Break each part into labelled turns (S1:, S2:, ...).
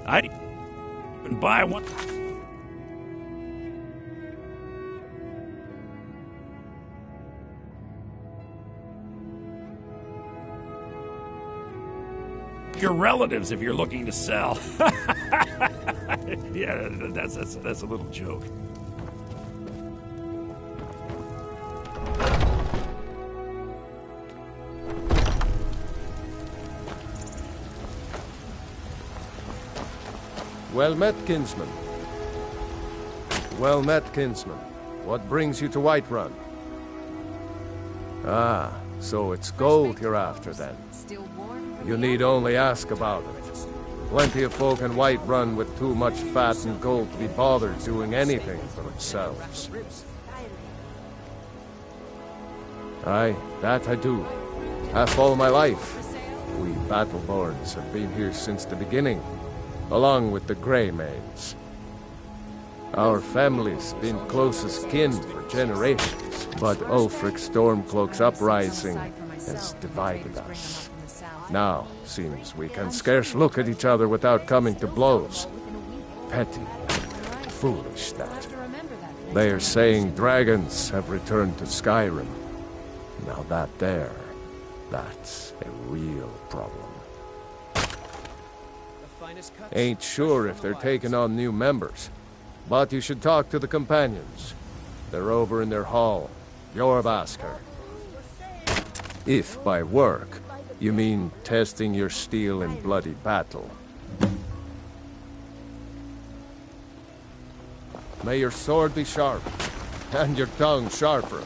S1: I'd even buy one. Your relatives if you're looking to sell. Yeah, that's a little joke.
S2: Well met, kinsman. Well met, kinsman. What brings you to Whiterun? Ah, so it's gold you're after then. You need only ask about it. Plenty of folk in Whiterun with too much fat and gold to be bothered doing anything for themselves. Aye, that I do. Half all my life. We Battleborns have been here since the beginning, along with the Greymanes. Our family's been closest kin for generations, but Ulfric Stormcloak's uprising has divided us. Now, seems we can scarce look at each other without coming to blows. Petty and foolish, that. They are saying dragons have returned to Skyrim. Now that's a real problem. Ain't sure if they're taking on new members, but you should talk to the companions. They're over in their hall, Jorbasker. If by work, you mean testing your steel in bloody battle. May your sword be sharp, and your tongue sharper.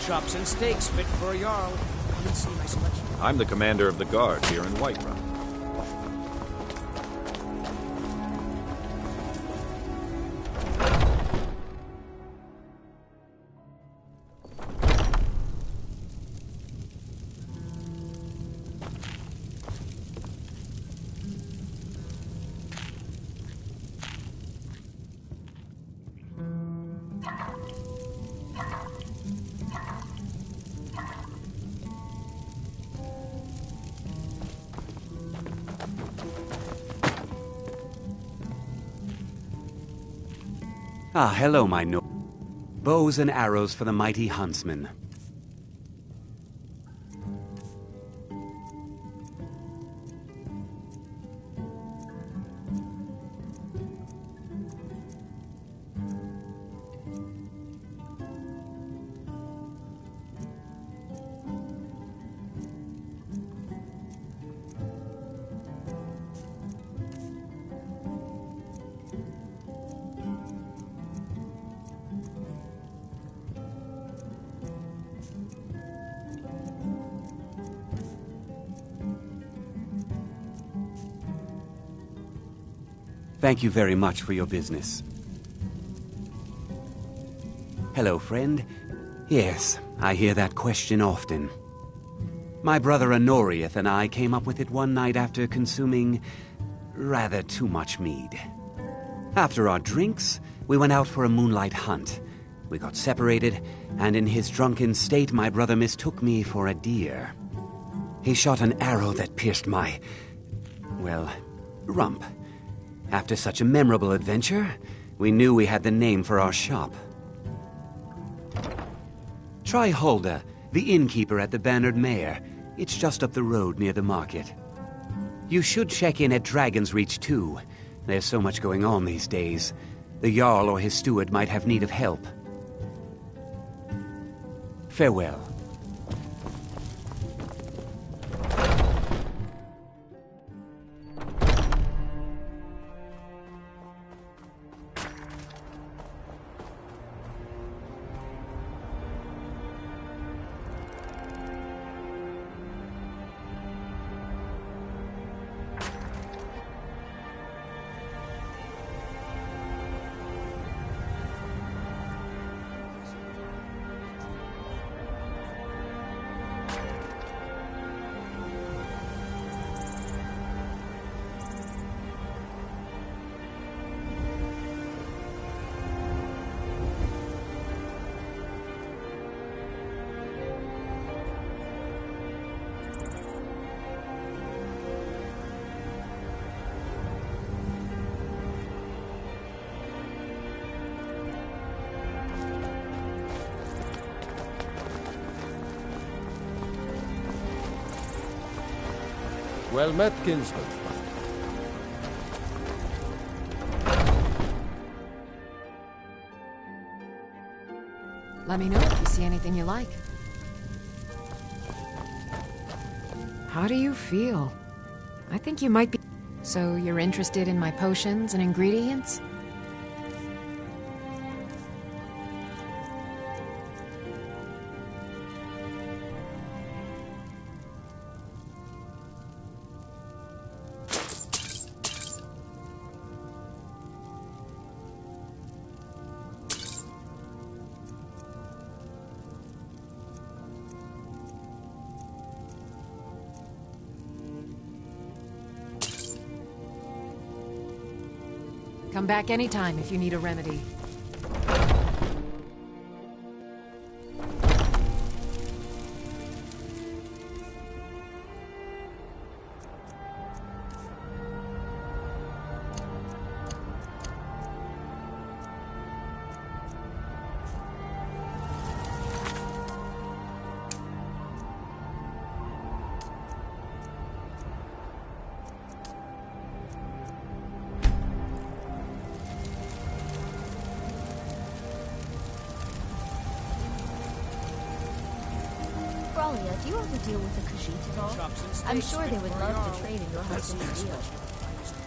S3: Chops and steaks fit for a Jarl. Come and see my selection.
S4: I'm the commander of the guard here in Whiterun.
S5: Ah, hello, my no... Bows and arrows for the mighty huntsman. Thank you very much for your business. Hello, friend. Yes, I hear that question often. My brother Honorius and I came up with it one night after consuming rather too much mead. After our drinks, we went out for a moonlight hunt. We got separated, and in his drunken state, my brother mistook me for a deer. He shot an arrow that pierced my, well, rump. After such a memorable adventure, we knew we had the name for our shop. Try Hulda, the innkeeper at the Bannered Mare. It's just up the road near the market. You should check in at Dragon's Reach, too. There's so much going on these days. The Jarl or his steward might have need of help. Farewell.
S2: Well met, kinsman.
S6: Let me know if you see anything you like. How do you feel? I think you might be... So you're interested in my potions and ingredients? Come back anytime if you need a remedy.
S7: Do you ever deal with the Khajiit at all? I'm sure they would love to trade in your husband's deal.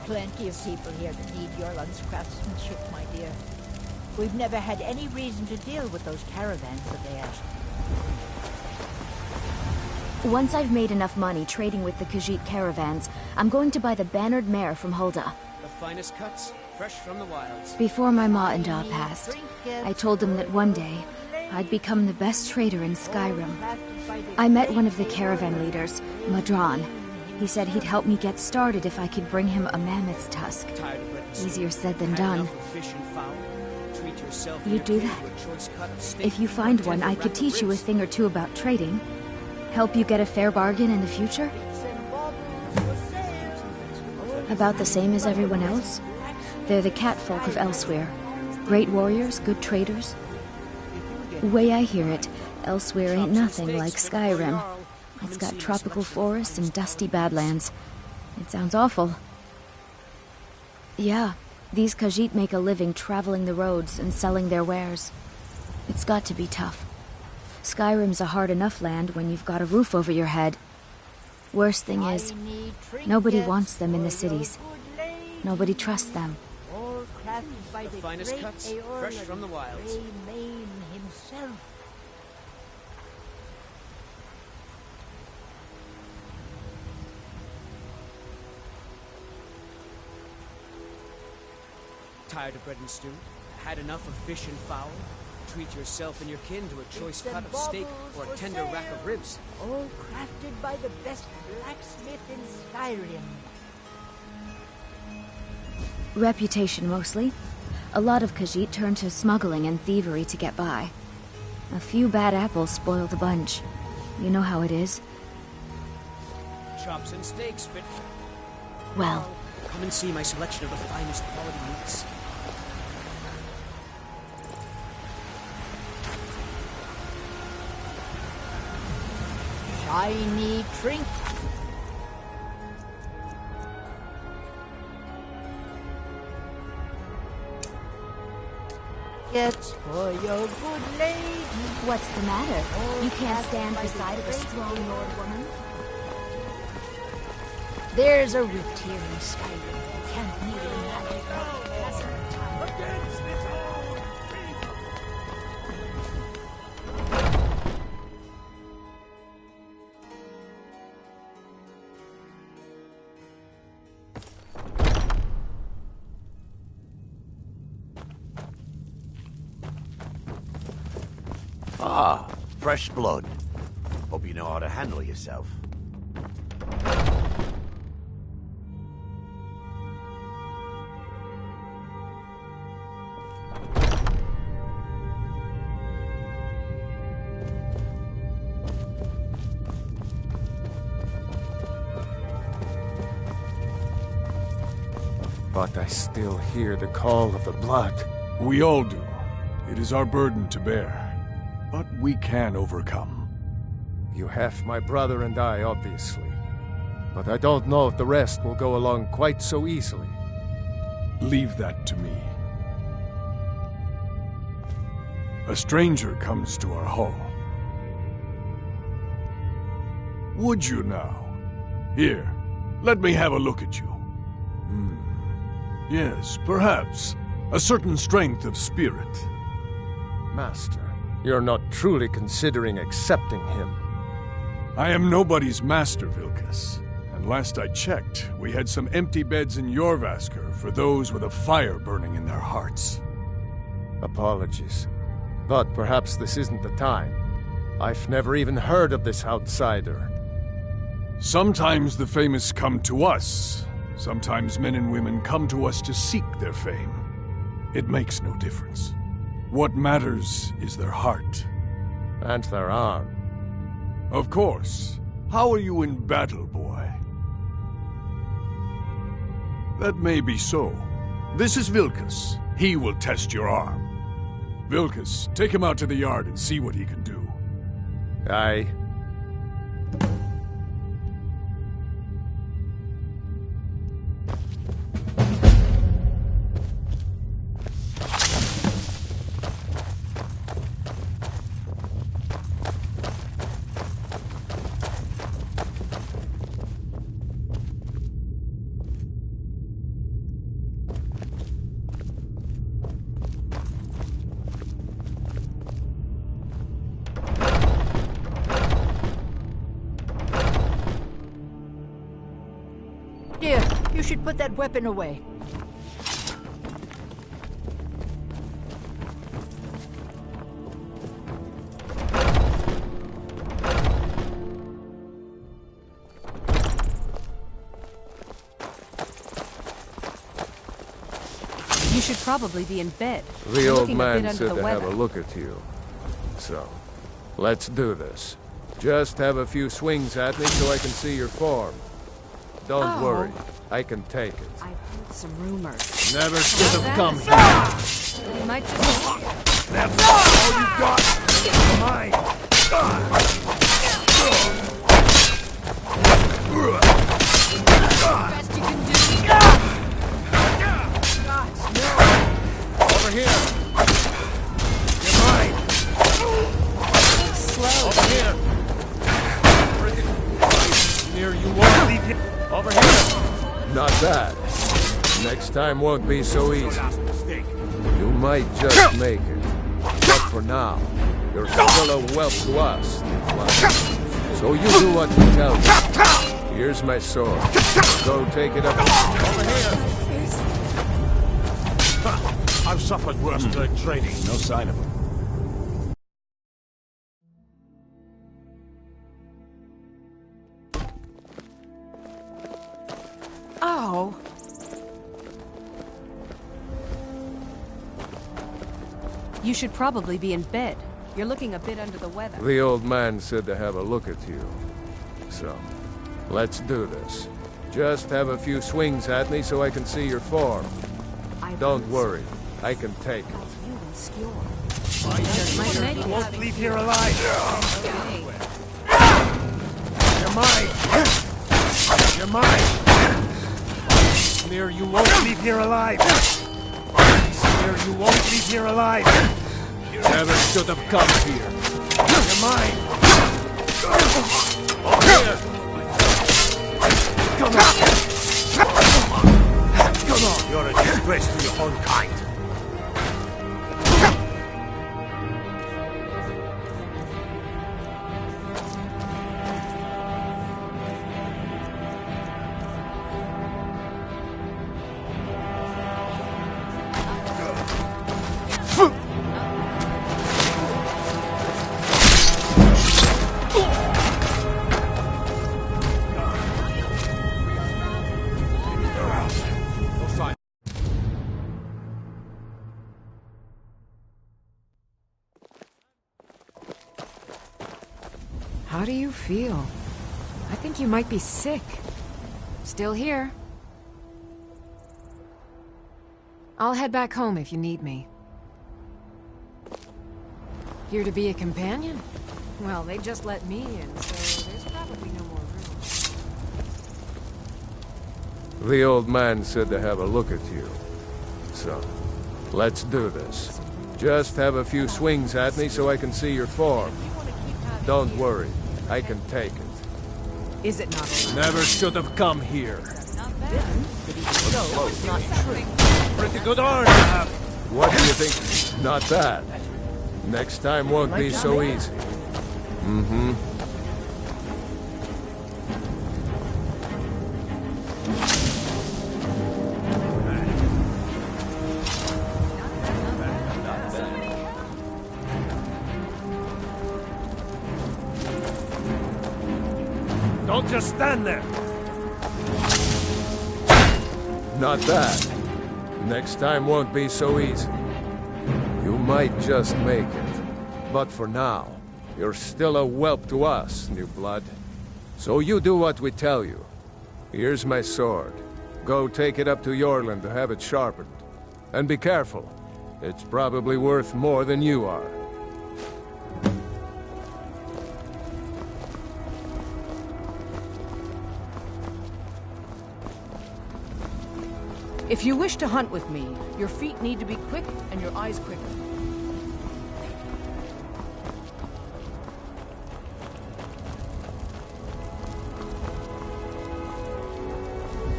S8: Plenty of people here that need Yorland's craftsmanship, my dear. We've never had any reason to deal with those caravans of theirs.
S7: Once I've made enough money trading with the Khajiit caravans, I'm going to buy the bannered mare from Hulda.
S3: The finest cuts, fresh from the wilds.
S7: Before my ma and da passed, I told them that one day I'd become the best trader in Skyrim. I met one of the caravan leaders, Madran. He said he'd help me get started if I could bring him a mammoth's tusk. Easier said than done. You'd do that? If you find one, I could teach you a thing or two about trading. Help you get a fair bargain in the future? About the same as everyone else? They're the catfolk of Elsewhere. Great warriors, good traders. Way I hear it, Elsewhere ain't nothing like Skyrim. It's got tropical forests and dusty badlands. It sounds awful. Yeah, these Khajiit make a living traveling the roads and selling their wares. It's got to be tough. Skyrim's a hard enough land when you've got a roof over your head. Worst thing is, nobody wants them in the cities. Nobody trusts them.
S3: The finest cuts, fresh from the wilds.
S8: Himself.
S3: Tired of bread and stew? Had enough of fish and fowl? Treat yourself and your kin to a choice cut of steak or a tender rack of ribs.
S8: All crafted by the best blacksmith in Skyrim.
S7: Reputation, mostly. A lot of Khajiit turn to smuggling and thievery to get by. A few bad apples spoil the bunch. You know how it is.
S3: Chops and steaks fit.
S7: Well,
S3: Come and see my selection of the finest quality meats.
S8: Shiny trinket. It's for your good lady.
S7: what's the matter? You can't stand beside of a strong lord woman?
S8: There's a rift here in Skyrim. You can't nearly imagine.
S1: Against its own people!
S9: Ah, fresh blood. Hope you know how to handle yourself.
S2: But I still hear the call of the blood.
S10: We all do. It is our burden to bear. But we can overcome.
S2: You have my brother and I, obviously. but I don't know if the rest will go along quite so easily.
S10: Leave that to me. A stranger comes to our hall. Would you now? Here, let me have a look at you. Yes, perhaps. A certain strength of spirit.
S2: Master, you're not truly considering accepting him.
S10: I am nobody's master, Vilkas. And last I checked, we had some empty beds in Jorvaskr for those with a fire burning in their hearts.
S2: Apologies, but perhaps this isn't the time. I've never even heard of this outsider.
S10: Sometimes the famous come to us. Sometimes men and women come to us to seek their fame. It makes no difference. What matters is their heart.
S2: And their arm.
S10: Of course. How are you in battle, boy? That may be so. This is Vilkas. He will test your arm. Vilkas, take him out to the yard and see what he can do.
S2: Aye.
S8: Dear, you should put that weapon away.
S11: You should probably be in bed.
S2: The old man said to have a look at you. So, let's do this. Just have a few swings at me so I can see your form. Don't worry, I can take it.
S11: I've heard some rumors.
S2: Never should have come here.
S11: We might just...
S1: That's all you got! Mine!
S11: Best you can do.
S2: Over here! You're mine!
S11: Slow.
S2: Over here! Near you won't leave here! Over here! Not bad. Next time won't be so easy. You might just make it. But for now, you're still a whelp to us. So you do what we tell you. Here's my sword. Go take it up. Over here!
S9: I've suffered worse during training. No sign of him.
S11: Oh. You should probably be in bed. You're looking a bit under the weather.
S2: The old man said to have a look at you. So, let's do this. Just have a few swings at me so I can see your form. Don't worry, I can take it.
S11: You and Skjor.
S1: You won't leave here alive!
S11: Okay.
S1: You're mine! You're mine! Smear, you won't leave here alive! Smear, you won't leave here alive!
S2: You never should have come here.
S1: You're mine!
S2: Over here!
S1: Come on!
S9: You're a disgrace to your own kind.
S6: How do you feel? I think you might be sick. Still here. I'll head back home if you need me. Here to be a companion? Well, they just let me in, so there's probably no more room.
S2: The old man said to have a look at you. So, let's do this. Just have a few swings at me so I can see your form. Don't worry, I can take it.
S11: Is it not?
S1: Never should have come here.
S11: So, it's not true.
S1: Pretty good arm you have.
S2: What do you think? Not bad. Next time won't be so easy. Mm-hmm.
S1: Don't just stand there.
S2: Not bad. Next time won't be so easy. You might just make it. But for now, you're still a whelp to us, new blood. So you do what we tell you. Here's my sword. Go take it up to Yorland to have it sharpened. And be careful. It's probably worth more than you are.
S11: If you wish to hunt with me, your feet need to be quick and your eyes quicker.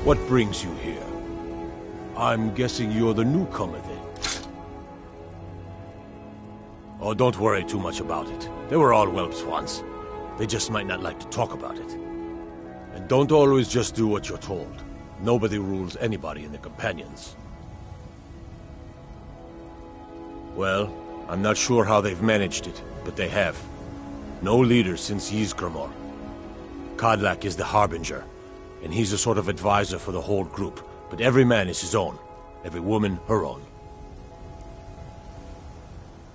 S9: What brings you here? I'm guessing you're the newcomer then. Oh, don't worry too much about it. They were all whelps once. They just might not like to talk about it. And don't always just do what you're told. Nobody rules anybody in the Companions. Well, I'm not sure how they've managed it, but they have. No leader since Ysgramor. Kodlak is the Harbinger, and he's a sort of advisor for the whole group, but every man is his own. Every woman, her own.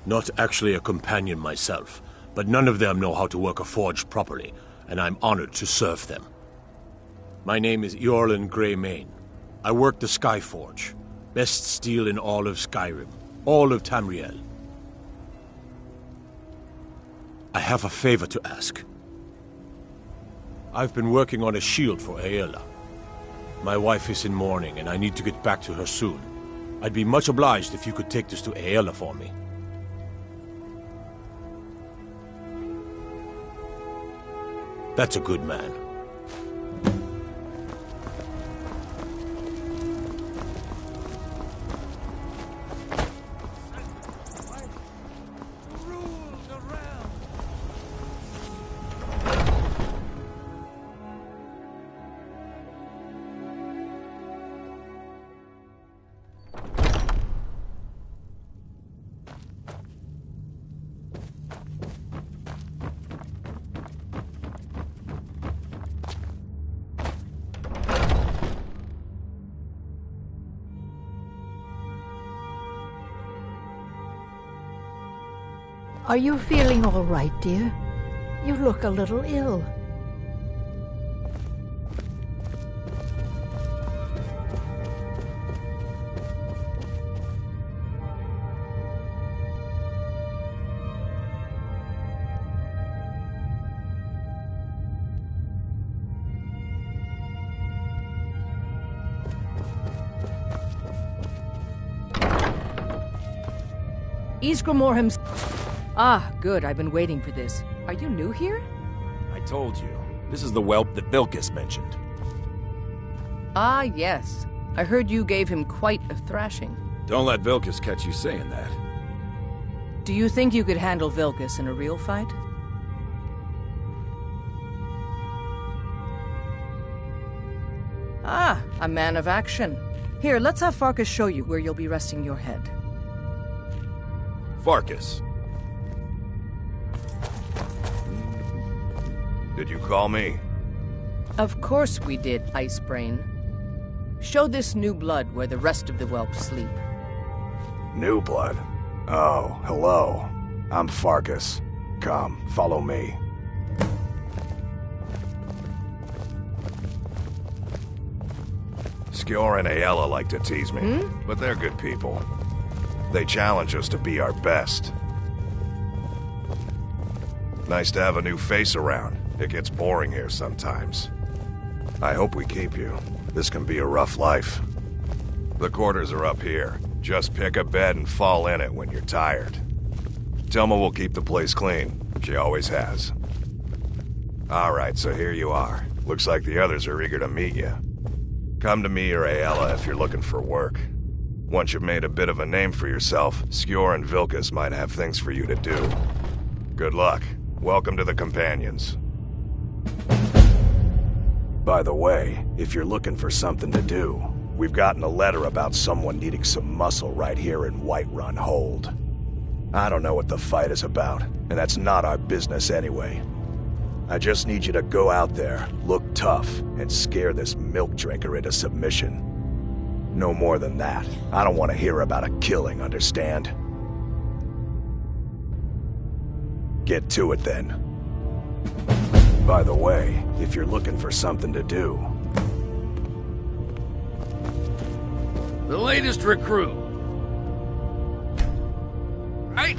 S9: Not actually a companion myself, but none of them know how to work a forge properly, and I'm honored to serve them. My name is Eorlin Greymane. I work the Skyforge. Best steel in all of Skyrim. All of Tamriel. I have a favor to ask. I've been working on a shield for Aela. My wife is in mourning, and I need to get back to her soon. I'd be much obliged if you could take this to Aela for me. That's a good man.
S8: Are you feeling all right, dear? You look a little ill.
S11: Ysgramor himself. Ah, good. I've been waiting for this. Are you new here?
S12: I told you. This is the whelp that Vilkas mentioned.
S11: Ah, yes. I heard you gave him quite a thrashing.
S12: Don't let Vilkas catch you saying that.
S11: Do you think you could handle Vilkas in a real fight? Ah, a man of action. Here, let's have Farkas show you where you'll be resting your head.
S12: Farkas. Did you call me?
S11: Of course we did, Icebrain. Show this new blood where the rest of the whelps sleep.
S13: New blood? Oh, hello. I'm Farkas. Come, follow me. Skjor and Aela like to tease me, but they're good people. They challenge us to be our best. Nice to have a new face around. It gets boring here sometimes. I hope we keep you. This can be a rough life. The quarters are up here. Just pick a bed and fall in it when you're tired. Telma will keep the place clean. She always has. Alright, so here you are. Looks like the others are eager to meet you. Come to me or Ayala if you're looking for work. Once you've made a bit of a name for yourself, Skjor and Vilkas might have things for you to do. Good luck. Welcome to the Companions. By the way, if you're looking for something to do, we've gotten a letter about someone needing some muscle right here in Whiterun Hold. I don't know what the fight is about, and that's not our business anyway. I just need you to go out there, look tough, and scare this milk drinker into submission. No more than that. I don't want to hear about a killing, understand? Get to it then. By the way, if you're looking for something to do...
S14: The latest recruit. Right?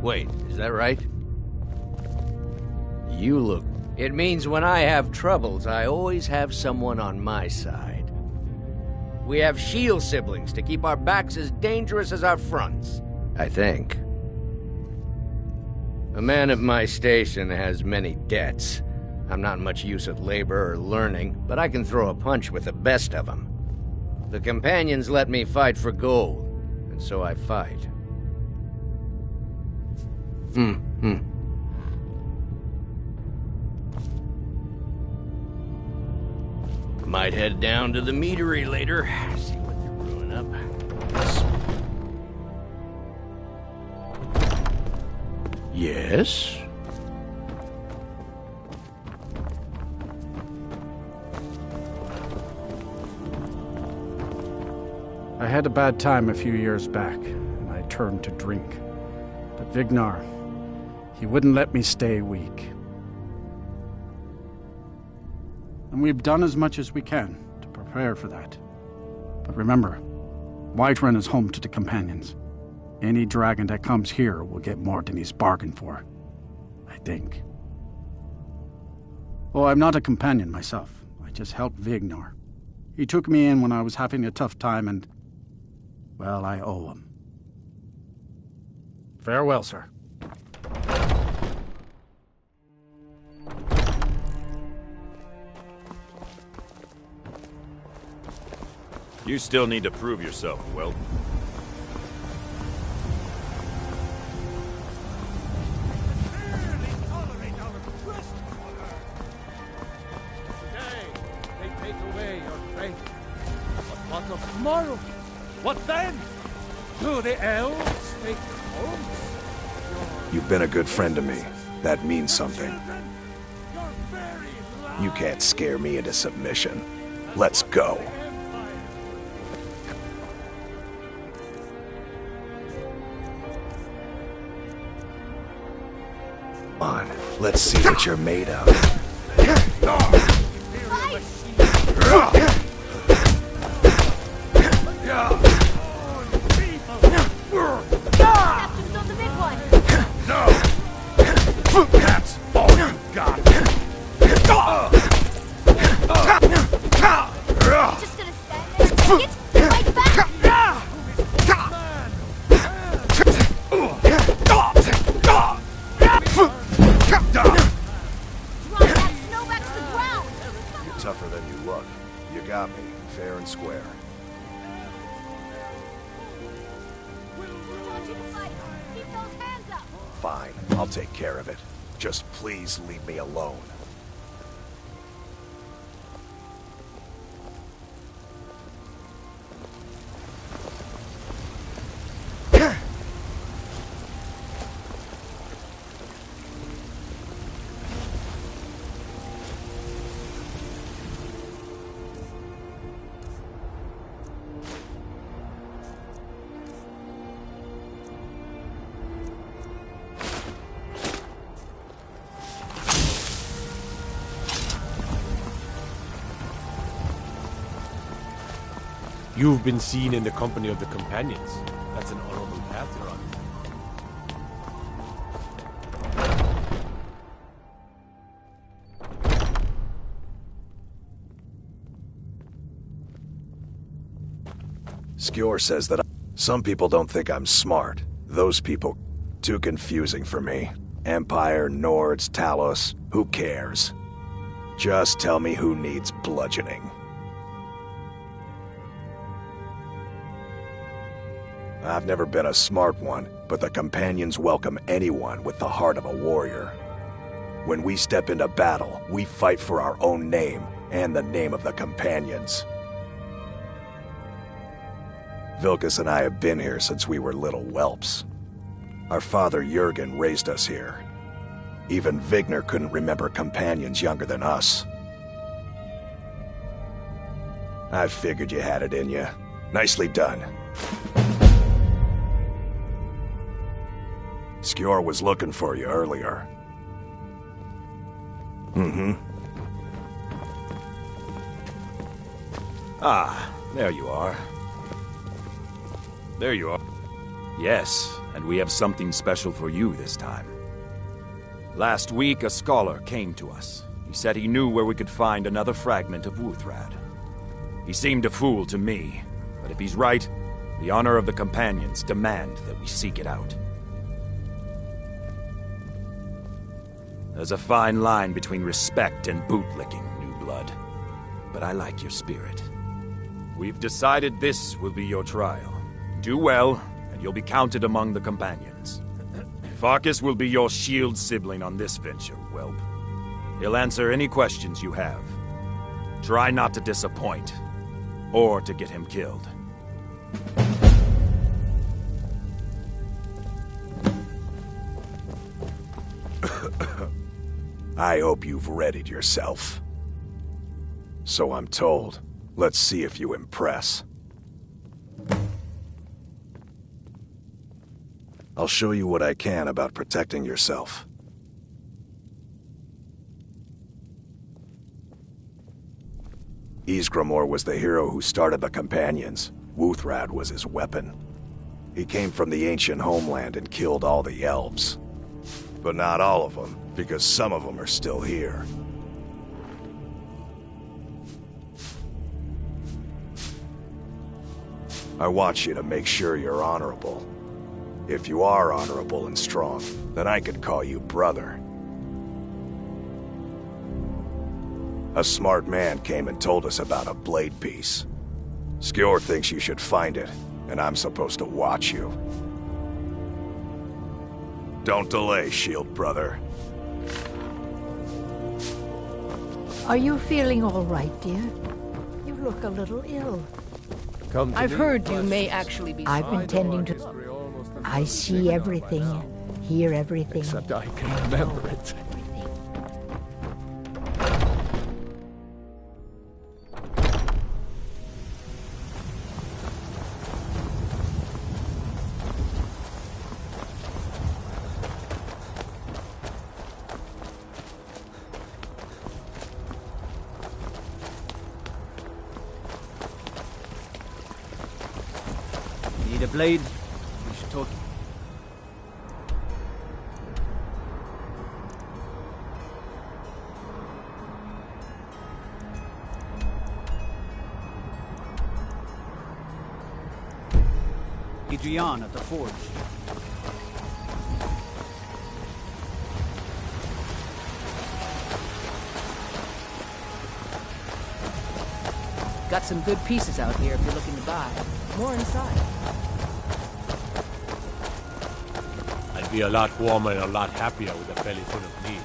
S15: Wait, is that right? You look... It means when I have troubles, I always have someone on my side. We have shield siblings to keep our backs as dangerous as our fronts, I think. A man at my station has many debts. I'm not much use at labor or learning, but I can throw a punch with the best of them. The Companions let me fight for gold, and so I fight. Might head down to the meadery later, see what they're brewing up. Yes?
S16: I had a bad time a few years back, and I turned to drink. But Vignar, he wouldn't let me stay weak. And we've done as much as we can to prepare for that. But remember, Whiterun is home to the Companions. Any dragon that comes here will get more than he's bargained for. I think. Oh, I'm not a companion myself. I just helped Vignar. He took me in when I was having a tough time and... well, I owe him. Farewell, sir.
S4: You still need to prove yourself, Will.
S1: Today, they take away your faith. But what of tomorrow? What then? Do the elves take homes?
S13: You've been a good friend to me. That means something. You can't scare me into submission. Let's go. Come on, let's see what you're made of.
S1: That's all you got.
S17: Just gonna stand there and take it? Fight back! Drop that snow back to the ground!
S13: You're tougher than you look. You got me, fair and square.
S17: We want you to fight. Keep those hands up!
S13: Fine, I'll take care of it. Just please leave me alone.
S9: You've been seen in the company of the Companions. That's an honorable path you're on.
S13: Skjor says that some people don't think I'm smart. Those people, too confusing for me. Empire, Nords, Talos, who cares? Just tell me who needs bludgeoning. I've never been a smart one, but the Companions welcome anyone with the heart of a warrior. When we step into battle, we fight for our own name and the name of the Companions. Vilkas and I have been here since we were little whelps. Our father Jurgen raised us here. Even Vigner couldn't remember Companions younger than us. I figured you had it in you. Nicely done. Skjor was looking for you earlier. Mm-hmm.
S4: Ah, there you are. There you are. Yes, and we have something special for you this time. Last week, a scholar came to us. He said he knew where we could find another fragment of Wuthrad. He seemed a fool to me, but if he's right, the honor of the Companions demand that we seek it out. There's a fine line between respect and bootlicking, new blood. But I like your spirit. We've decided this will be your trial. Do well, and you'll be counted among the Companions. Farkas will be your shield sibling on this venture, whelp. He'll answer any questions you have. Try not to disappoint, or to get him killed.
S13: I hope you've readied yourself. So I'm told. Let's see if you impress. I'll show you what I can about protecting yourself. Ysgramor was the hero who started the Companions. Wuthrad was his weapon. He came from the ancient homeland and killed all the elves. But not all of them, because some of them are still here. I want you to make sure you're honorable. If you are honorable and strong, then I could call you brother. A smart man came and told us about a blade piece. Skjor thinks you should find it, and I'm supposed to watch you. Don't delay, shield brother.
S8: Are you feeling all right, dear? You look a little ill.
S11: I've heard you may actually be...
S8: I've been tending to... I see everything, hear everything.
S2: Except I can remember it.
S3: Need a blade? We should talk. Adrian at the forge.
S11: Got some good pieces out here if you're looking to buy. More inside.
S9: I'd be a lot warmer and a lot happier with a belly full of meat.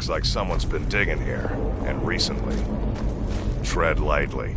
S13: Looks like someone's been digging here, and recently. Tread lightly.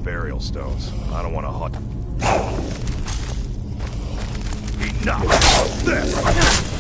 S13: burial stones. I don't want to hunt. Enough of this!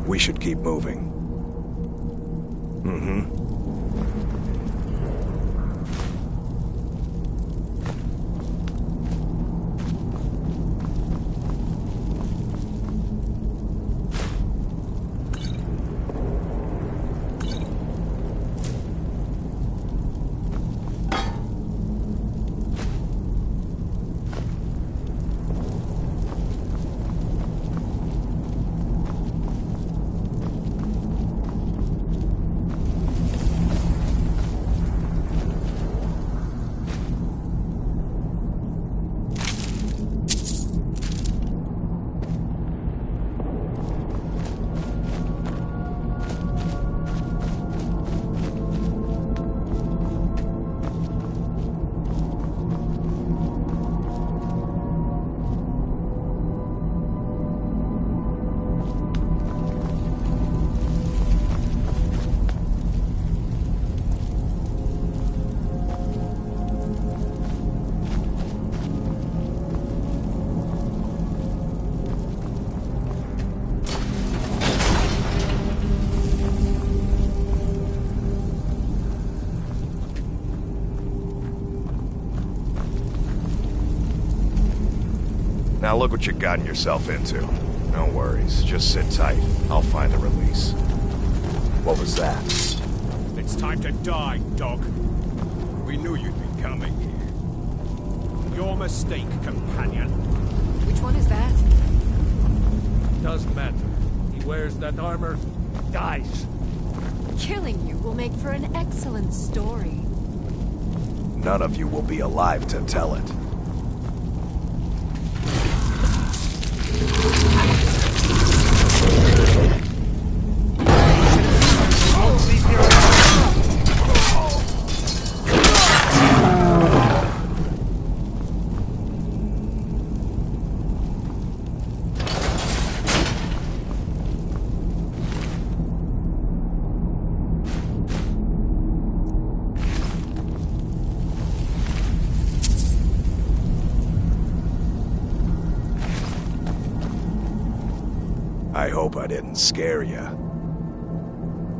S13: We should keep moving. Mm-hmm. Now look what you've gotten yourself into. No worries, just sit tight. I'll find the release. What was that?
S14: It's time to die, dog. We knew you'd be coming here. Your mistake, companion.
S6: Which one is that?
S1: Doesn't matter. He wears that armor, dies.
S6: Killing you will make for an excellent story.
S13: None of you will be alive to tell it. I hope I didn't scare you.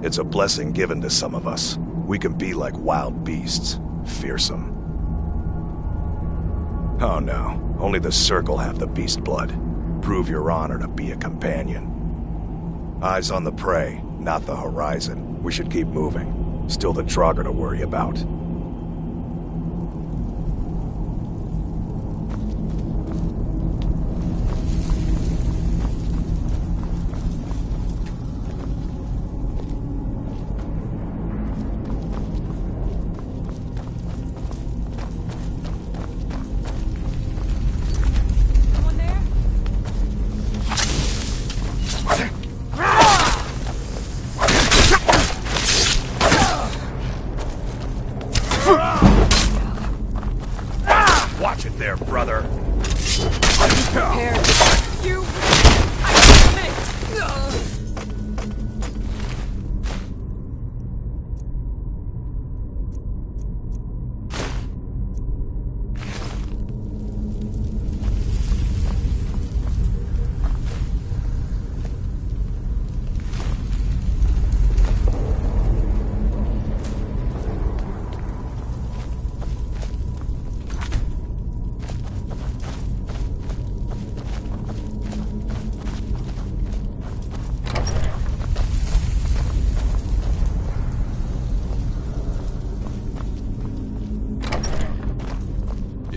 S13: It's a blessing given to some of us. We can be like wild beasts, fearsome. Oh no, only the Circle have the beast blood. Prove your honor to be a companion. Eyes on the prey, not the horizon. We should keep moving. Still the Draugr to worry about.
S4: Watch it there, brother.
S6: Prepare you.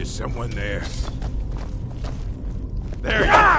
S14: There's someone there. There you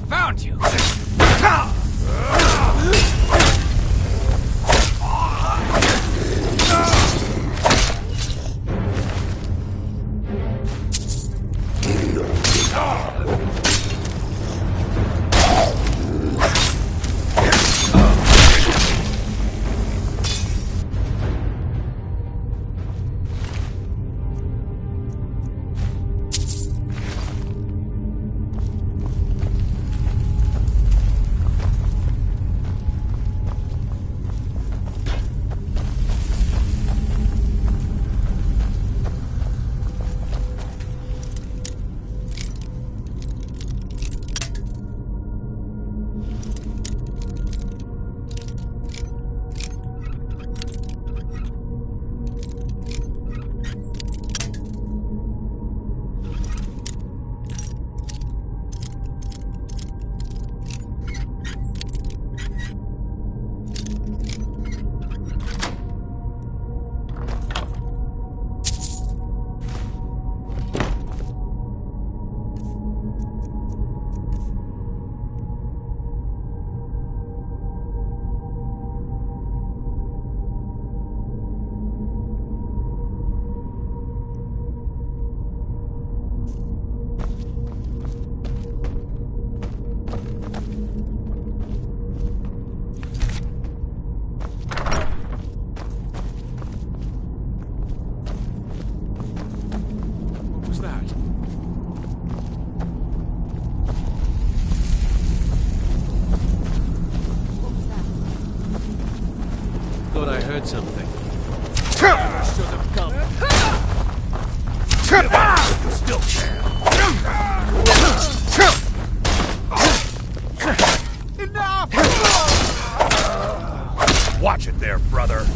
S3: Found you!
S1: heard something. I should have come. You still can.
S14: Enough! Watch it there, brother.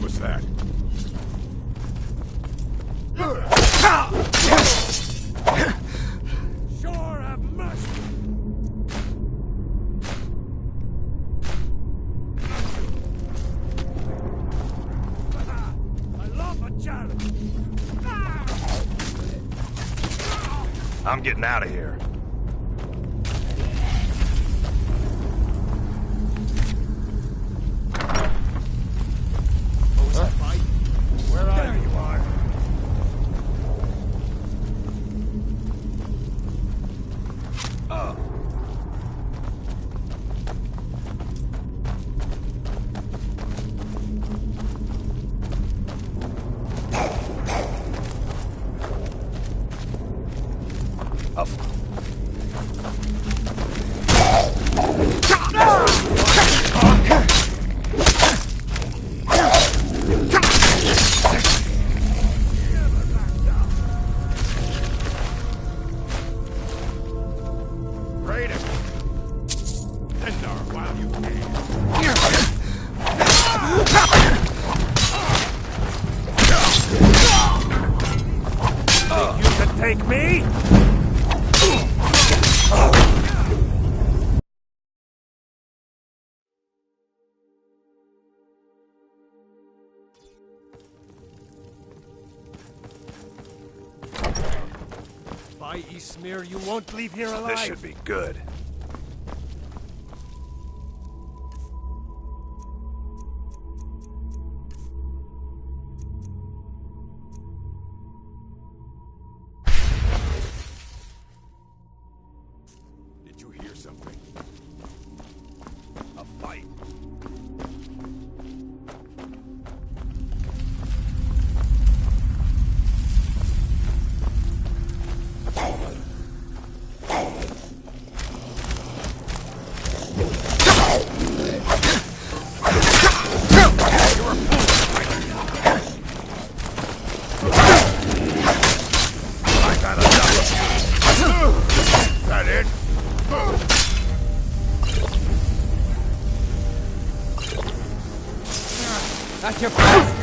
S10: was that?
S1: Sure, have mercy! I love a challenge!
S13: I'm getting out of here.
S1: What was that fight? Where are you? There you are. Take me? By Eastmere, you won't leave here alive.
S13: This should be good.
S10: Did you hear something? A fight.
S13: That it?
S3: That's your best,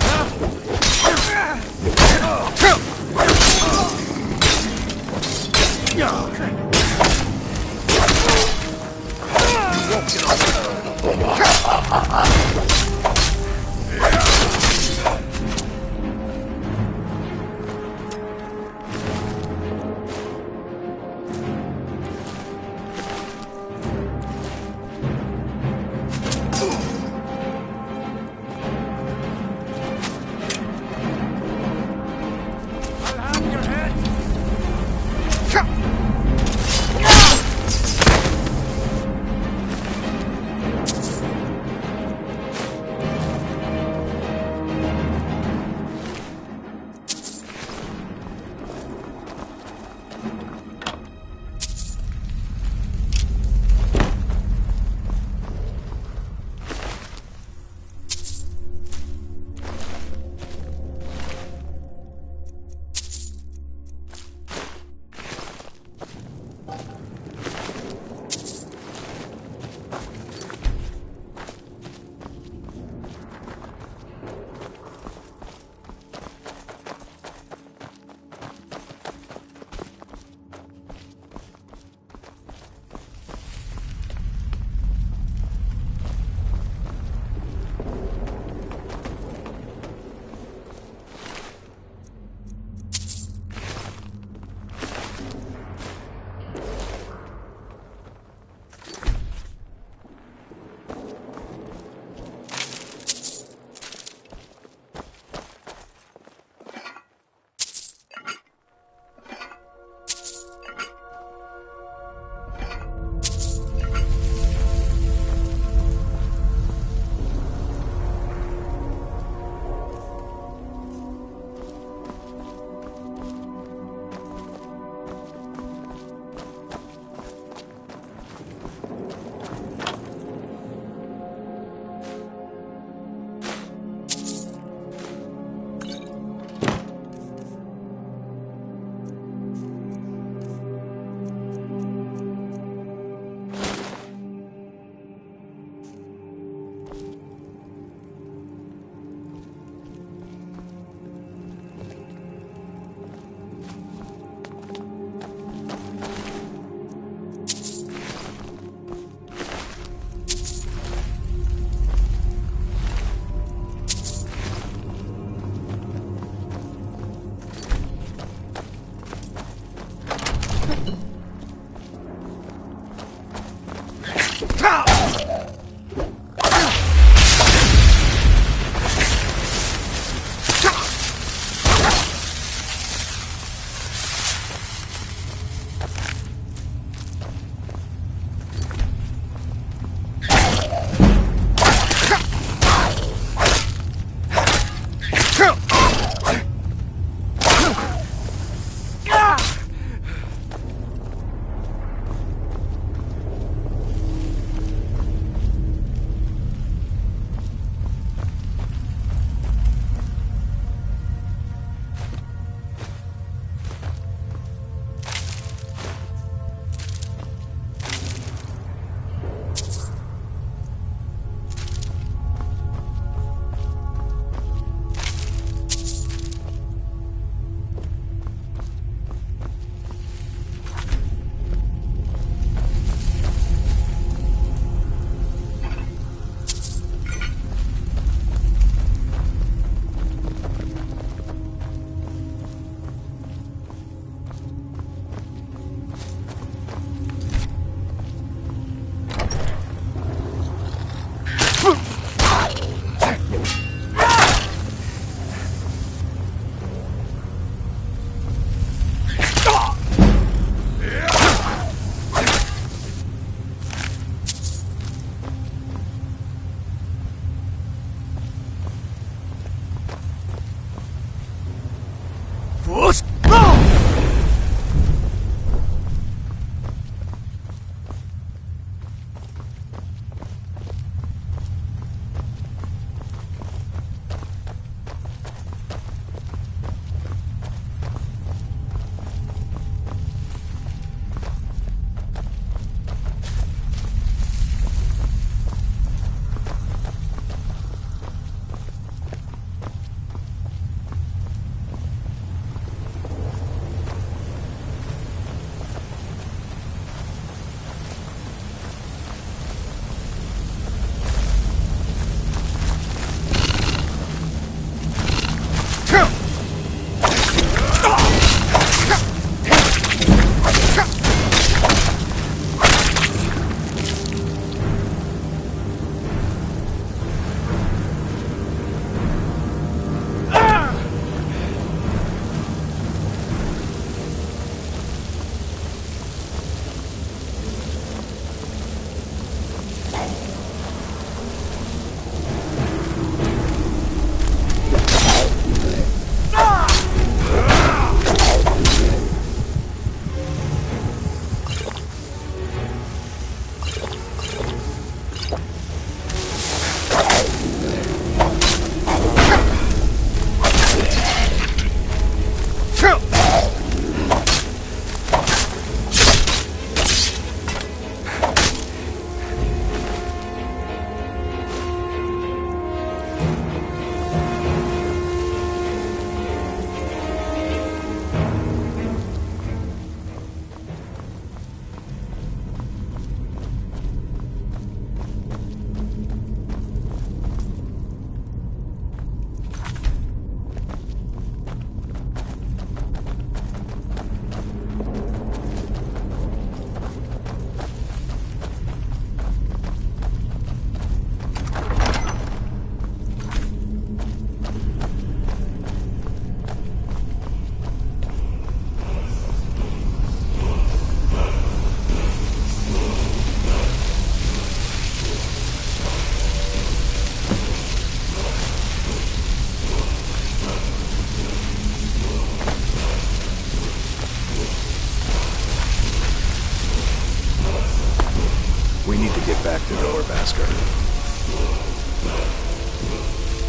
S13: the door, Masker.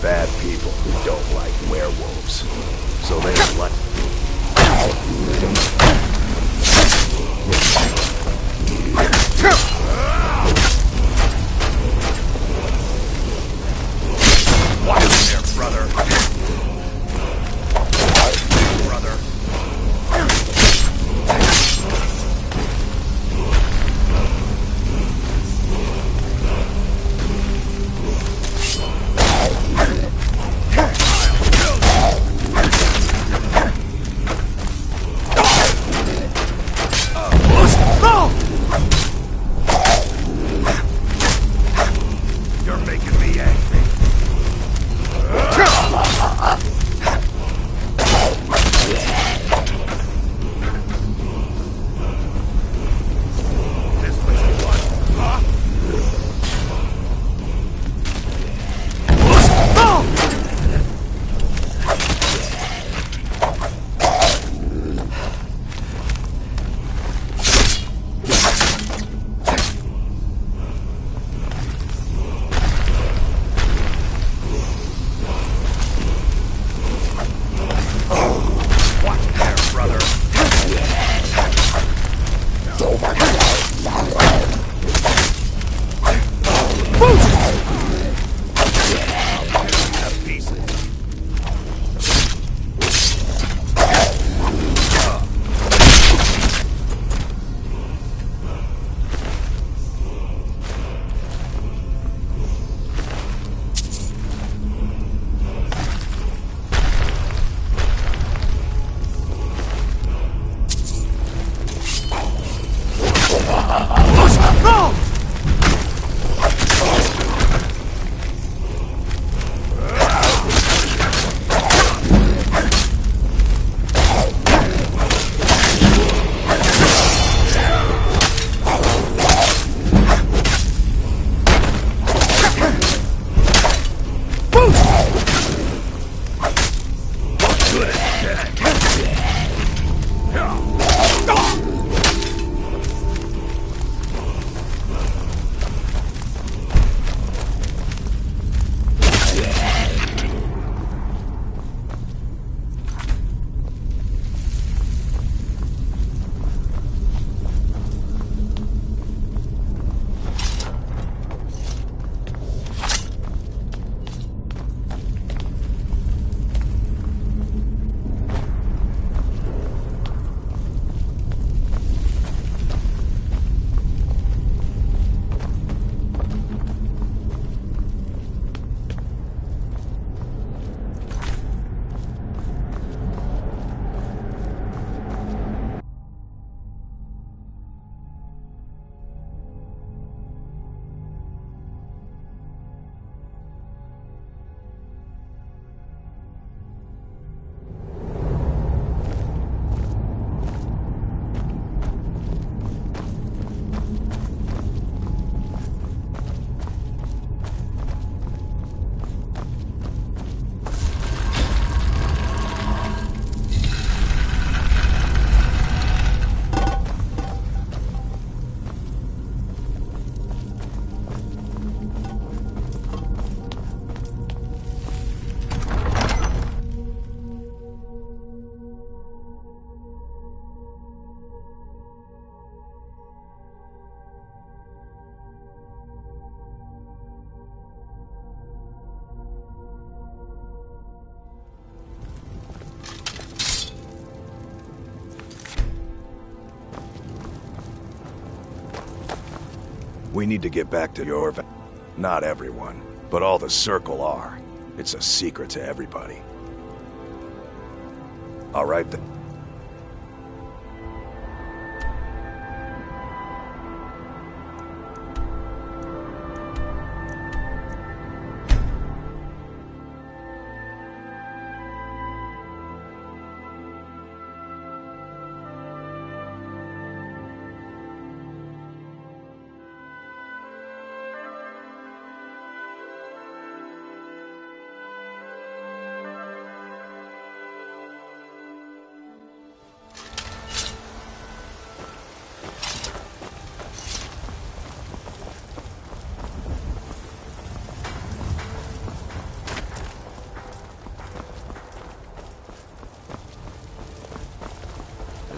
S13: Bad people who don't like werewolves. So they let...
S14: Watch there, brother. Brother. You're making me angry. This what you want, huh? Watch there, brother. Have pieces. Good as
S13: We need to get back to your... Not everyone, but all the Circle are. It's a secret to everybody. All right then.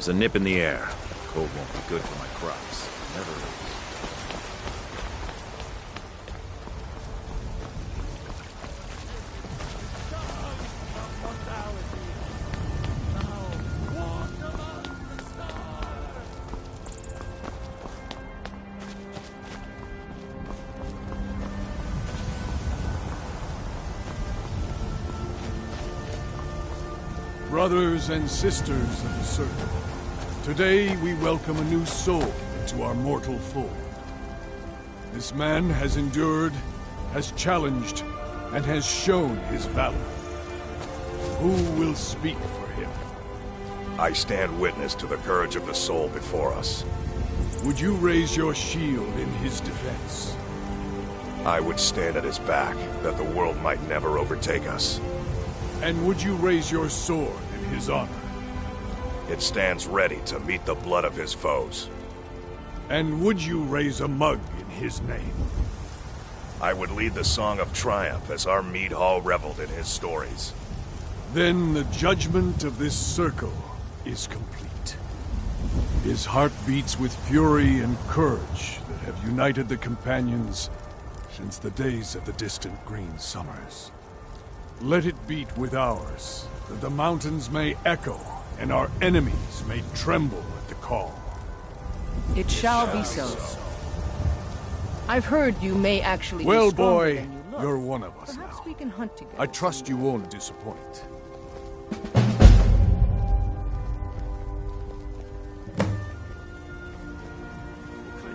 S4: There's a nip in the air. Cold won't be good for my crops. Never is.
S10: Brothers and sisters of the Circle, today we welcome a new soul into our mortal fold. This man has endured, has challenged, and has shown his valor. Who will speak for him?
S13: I stand witness to the courage of the soul before us.
S10: Would you raise your shield in his defense?
S13: I would stand at his back, that the world might never overtake us.
S10: And would you raise your sword in his honor?
S13: It stands ready to meet the blood of his foes.
S10: And would you raise a mug in his name?
S13: I would lead the song of triumph as our mead hall reveled in his stories.
S10: Then the judgment of this circle is complete. His heart beats with fury and courage that have united the companions since the days of the distant green summers. Let it beat with ours, that the mountains may echo and our enemies may tremble at the call.
S11: It shall be so. I've heard you may actually be
S10: Well,
S11: stronger
S10: boy,
S11: than you look.
S10: you're one of us
S11: Perhaps
S10: now.
S11: we can hunt together.
S10: I trust you won't disappoint.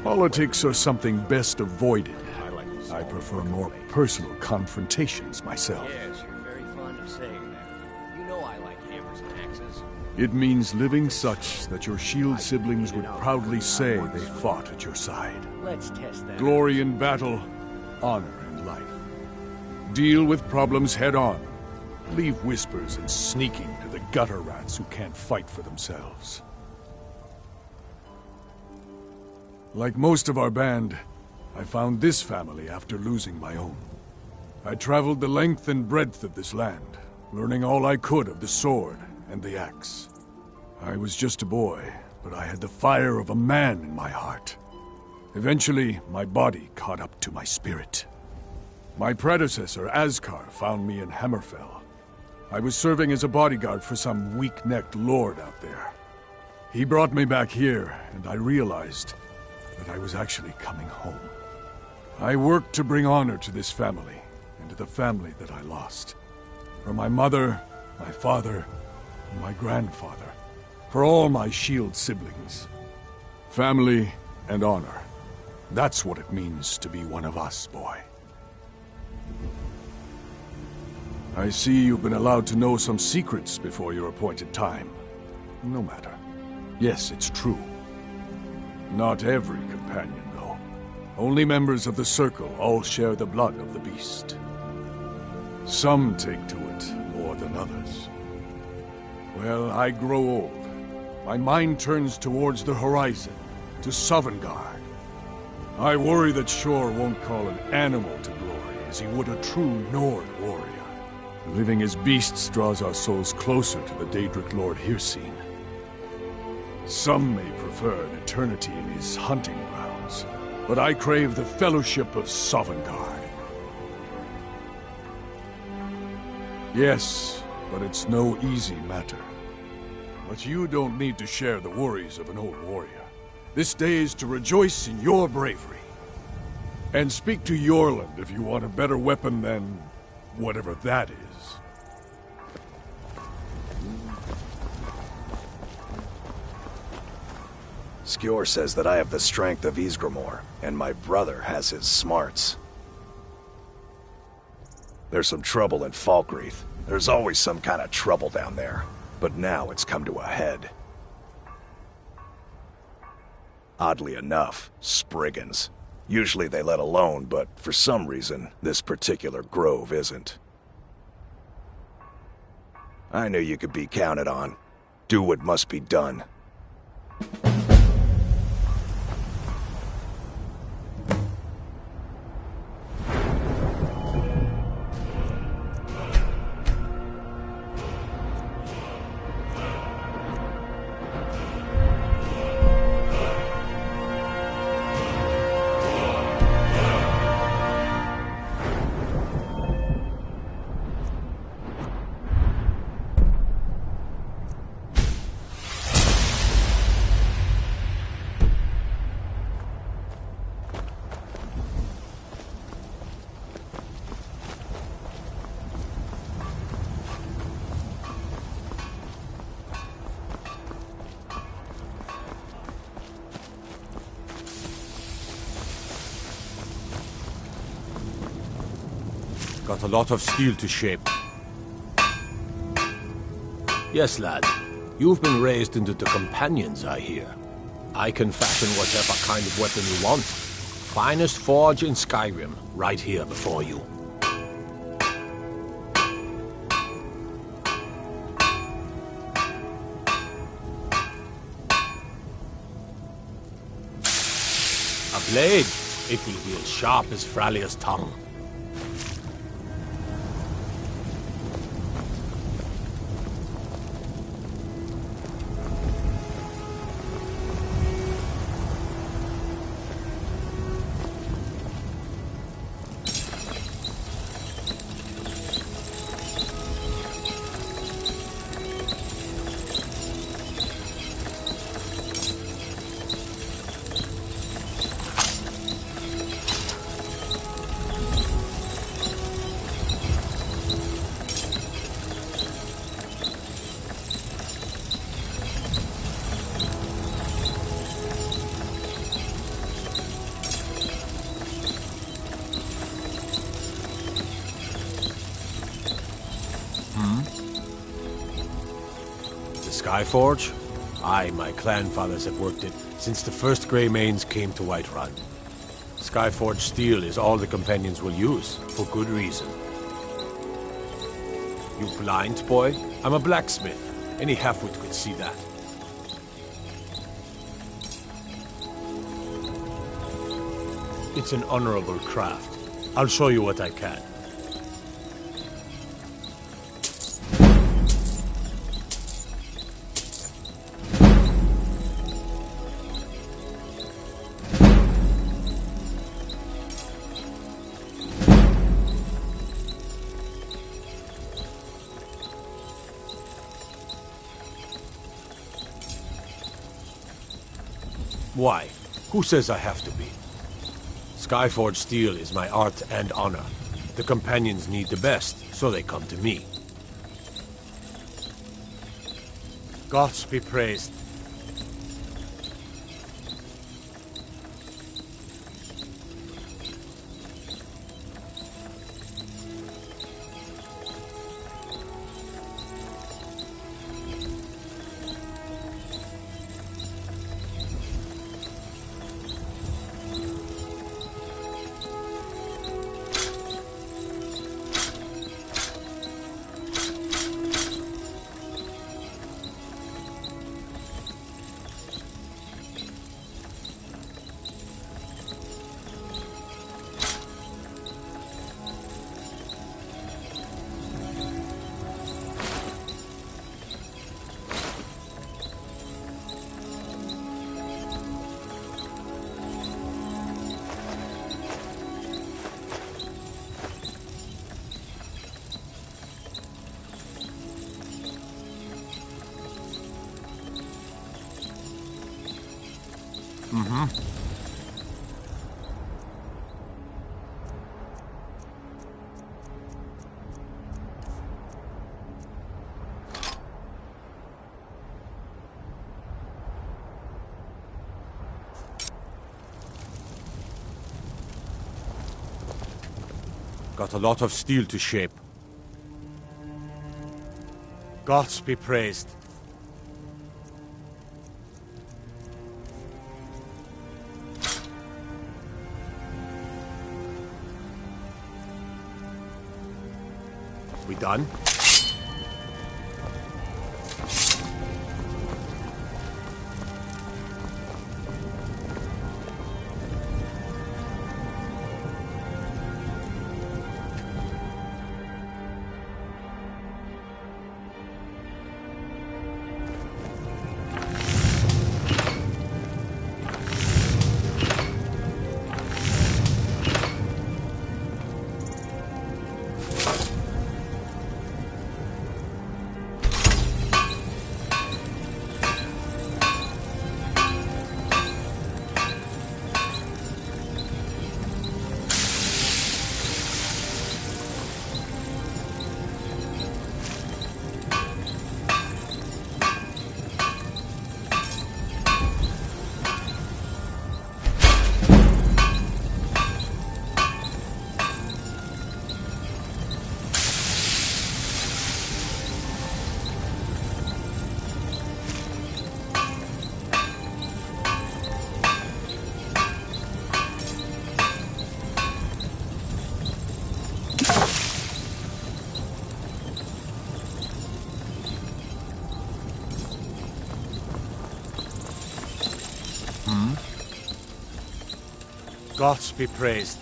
S10: Politics are something best avoided. I prefer more personal confrontations myself.
S15: Yes, you're very fond of saying that. You know I like hammers and axes.
S10: It means living such that your shield siblings would proudly say they fought at your side.
S15: Let's test that.
S10: Glory in battle, honor in life. Deal with problems head on. Leave whispers and sneaking to the gutter rats who can't fight for themselves. Like most of our band, I found this family after losing my own. I traveled the length and breadth of this land, learning all I could of the sword and the axe. I was just a boy, but I had the fire of a man in my heart. Eventually, my body caught up to my spirit. My predecessor, Askar, found me in Hammerfell. I was serving as a bodyguard for some weak-necked lord out there. He brought me back here, and I realized that I was actually coming home. I worked to bring honor to this family, and to the family that I lost. For my mother, my father, and my grandfather. For all my shield siblings. Family and honor. That's what it means to be one of us, boy. I see you've been allowed to know some secrets before your appointed time. No matter. Yes, it's true. Not every companion, though. Only members of the Circle all share the blood of the beast. Some take to it more than others. Well, I grow old. My mind turns towards the horizon, to Sovngarde. I worry that Shor won't call an animal to glory as he would a true Nord warrior. Living as beasts draws our souls closer to the Daedric Lord Hircine. Some may prefer an eternity in his hunting grounds, but I crave the fellowship of Sovngarde. Yes, but it's no easy matter. But you don't need to share the worries of an old warrior. This day is to rejoice in your bravery. And speak to Yorland if you want a better weapon than whatever that is.
S13: Skjor says that I have the strength of Ysgramor, and my brother has his smarts. There's some trouble in Falkreath. There's always some kind of trouble down there. But now it's come to a head. Oddly enough, Spriggans. Usually they let alone, but for some reason, this particular grove isn't. I knew you could be counted on. Do what must be done.
S9: Got a lot of steel to shape. Yes, lad. You've been raised into the companions, I hear. I can fashion whatever kind of weapon you want. Finest forge in Skyrim, right here before you. A blade. It will be as sharp as Fralia's tongue. Skyforge? I, my clan fathers have worked it since the first Grey Manes came to Whiterun. Skyforge steel is all the companions will use, for good reason. You blind, boy? I'm a blacksmith. Any halfwit could see that. It's an honorable craft. I'll show you what I can. Why? Who says I have to be? Skyforge steel is my art and honor. The companions need the best, so they come to me. Gods be praised. Got a lot of steel to shape. Gods be praised. We done? gods be praised.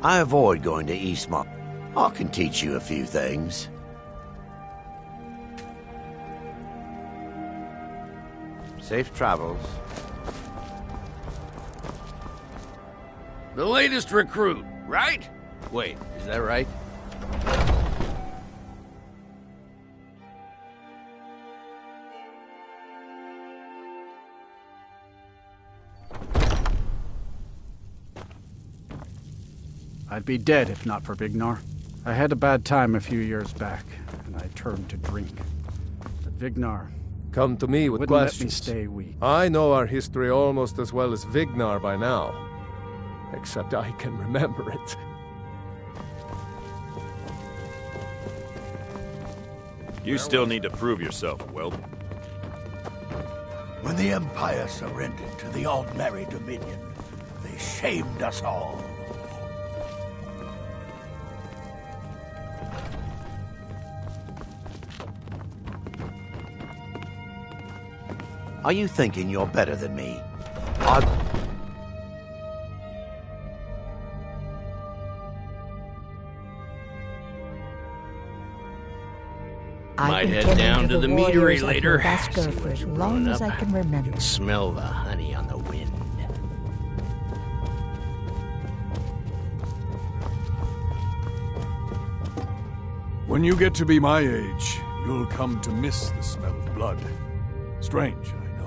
S18: I avoid going to Eastmont. I can teach you a few things. Safe travels.
S15: The latest recruit, right? Wait, is that right?
S16: I'd be dead if not for Vignar. I had a bad time a few years back, and I turned to drink. But Vignar...
S2: Come to me with
S16: wouldn't
S2: questions.
S16: let me stay weak.
S2: I know our history almost as well as Vignar by now. Except I can remember it.
S12: You still need to prove yourself, whelp.
S19: When the Empire surrendered to the Aldmeri Dominion, they shamed us all.
S18: Are you thinking you're better than me?
S15: Might head down to the meadery later.
S8: Vasco for as long as I can remember.
S15: Smell the honey on the wind.
S10: When you get to be my age, you'll come to miss the smell of blood. Strange, I know.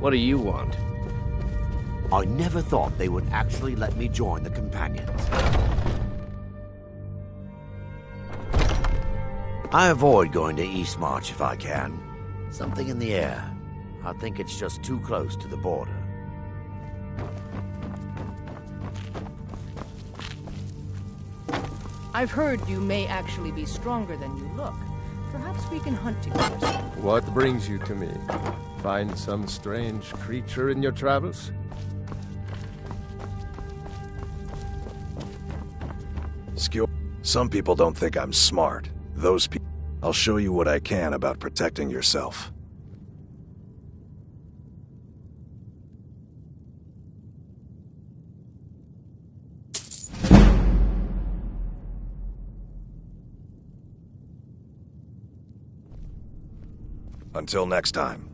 S15: What do you want?
S18: I never thought they would actually let me join the Companions. I avoid going to Eastmarch if I can. Something in the air. I think it's just too close to the border.
S11: I've heard you may actually be stronger than you look. Perhaps we can hunt together.
S2: What brings you to me? Find some strange creature in your travels?
S13: Skill. Some people don't think I'm smart. Those people. I'll show you what I can about protecting yourself. Until next time.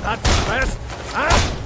S1: That's the best, huh?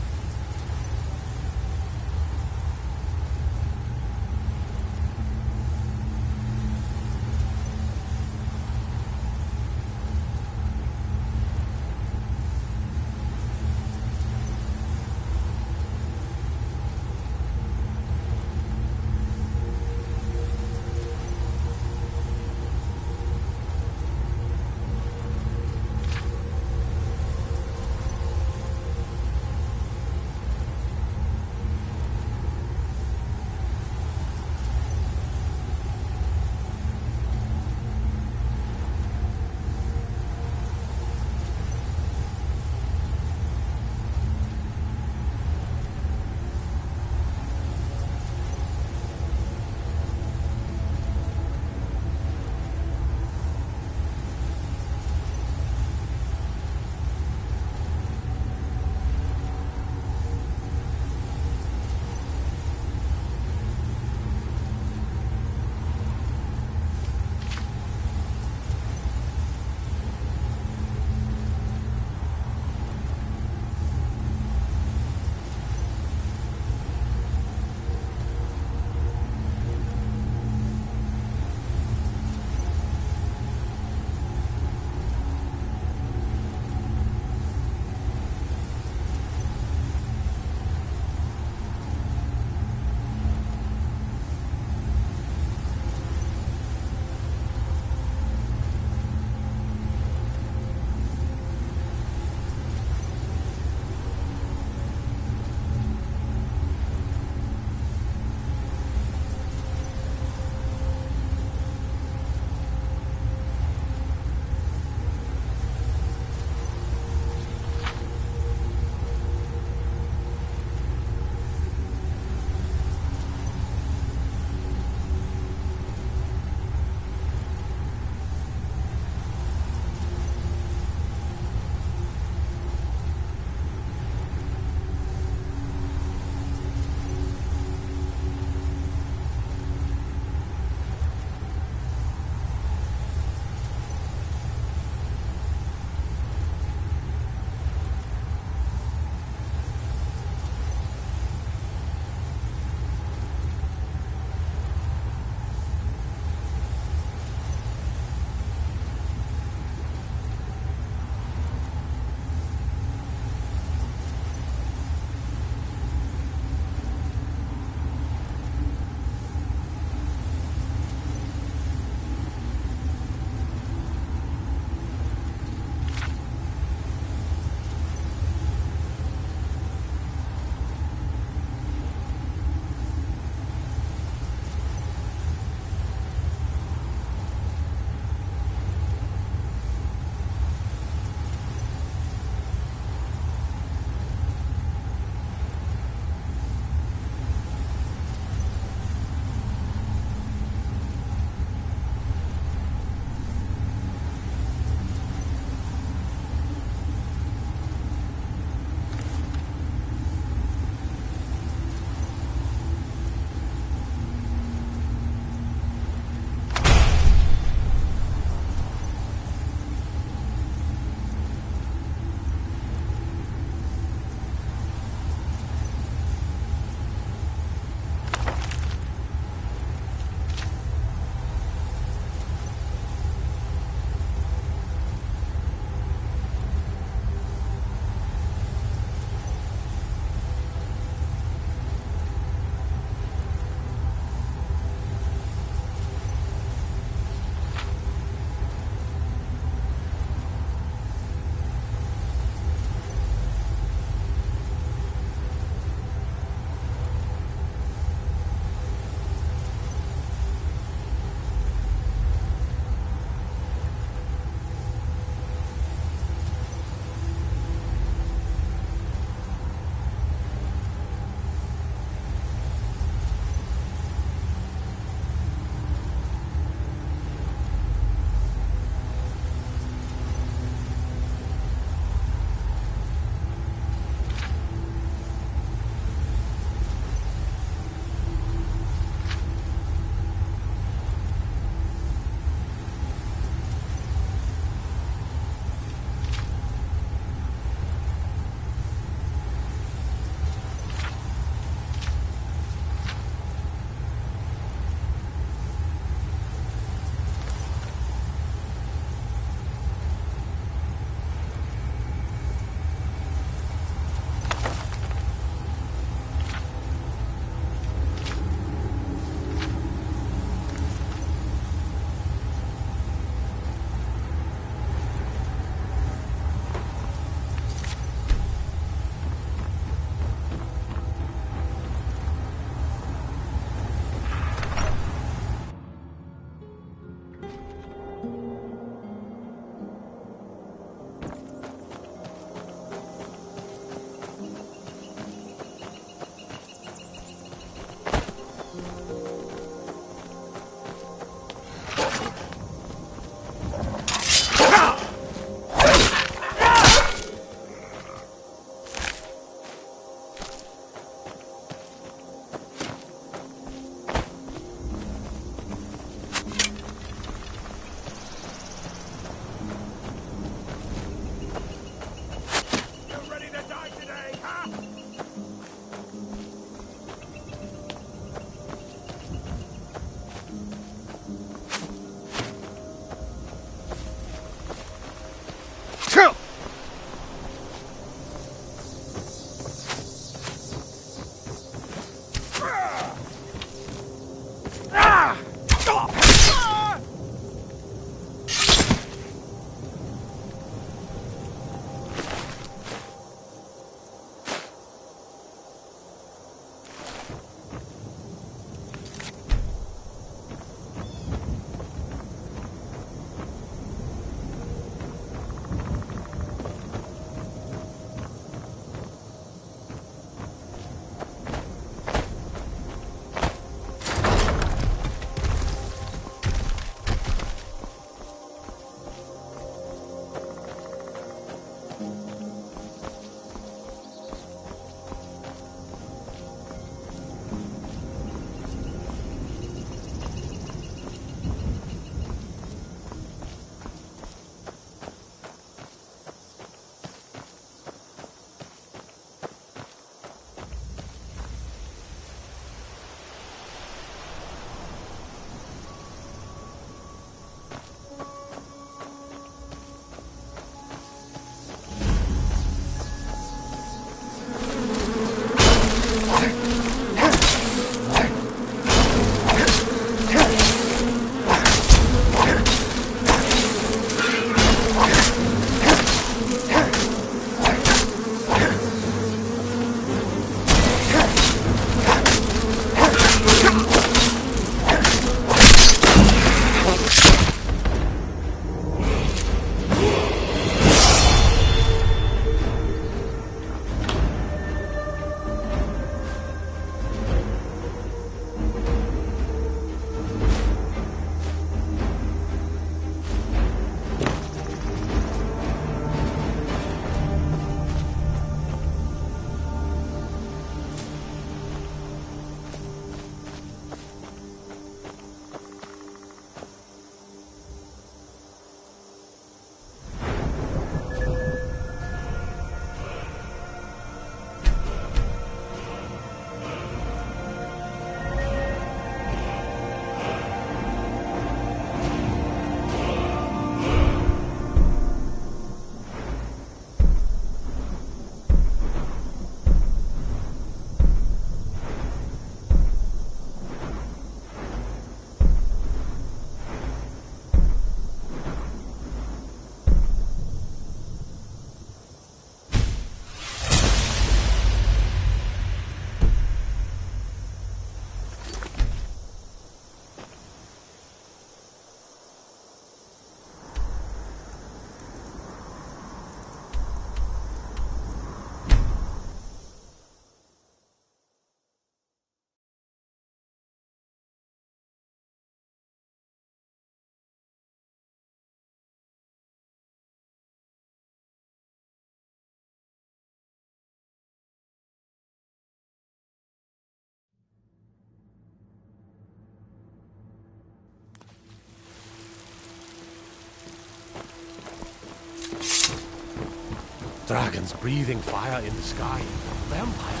S9: Dragons breathing fire in the sky. Vampires.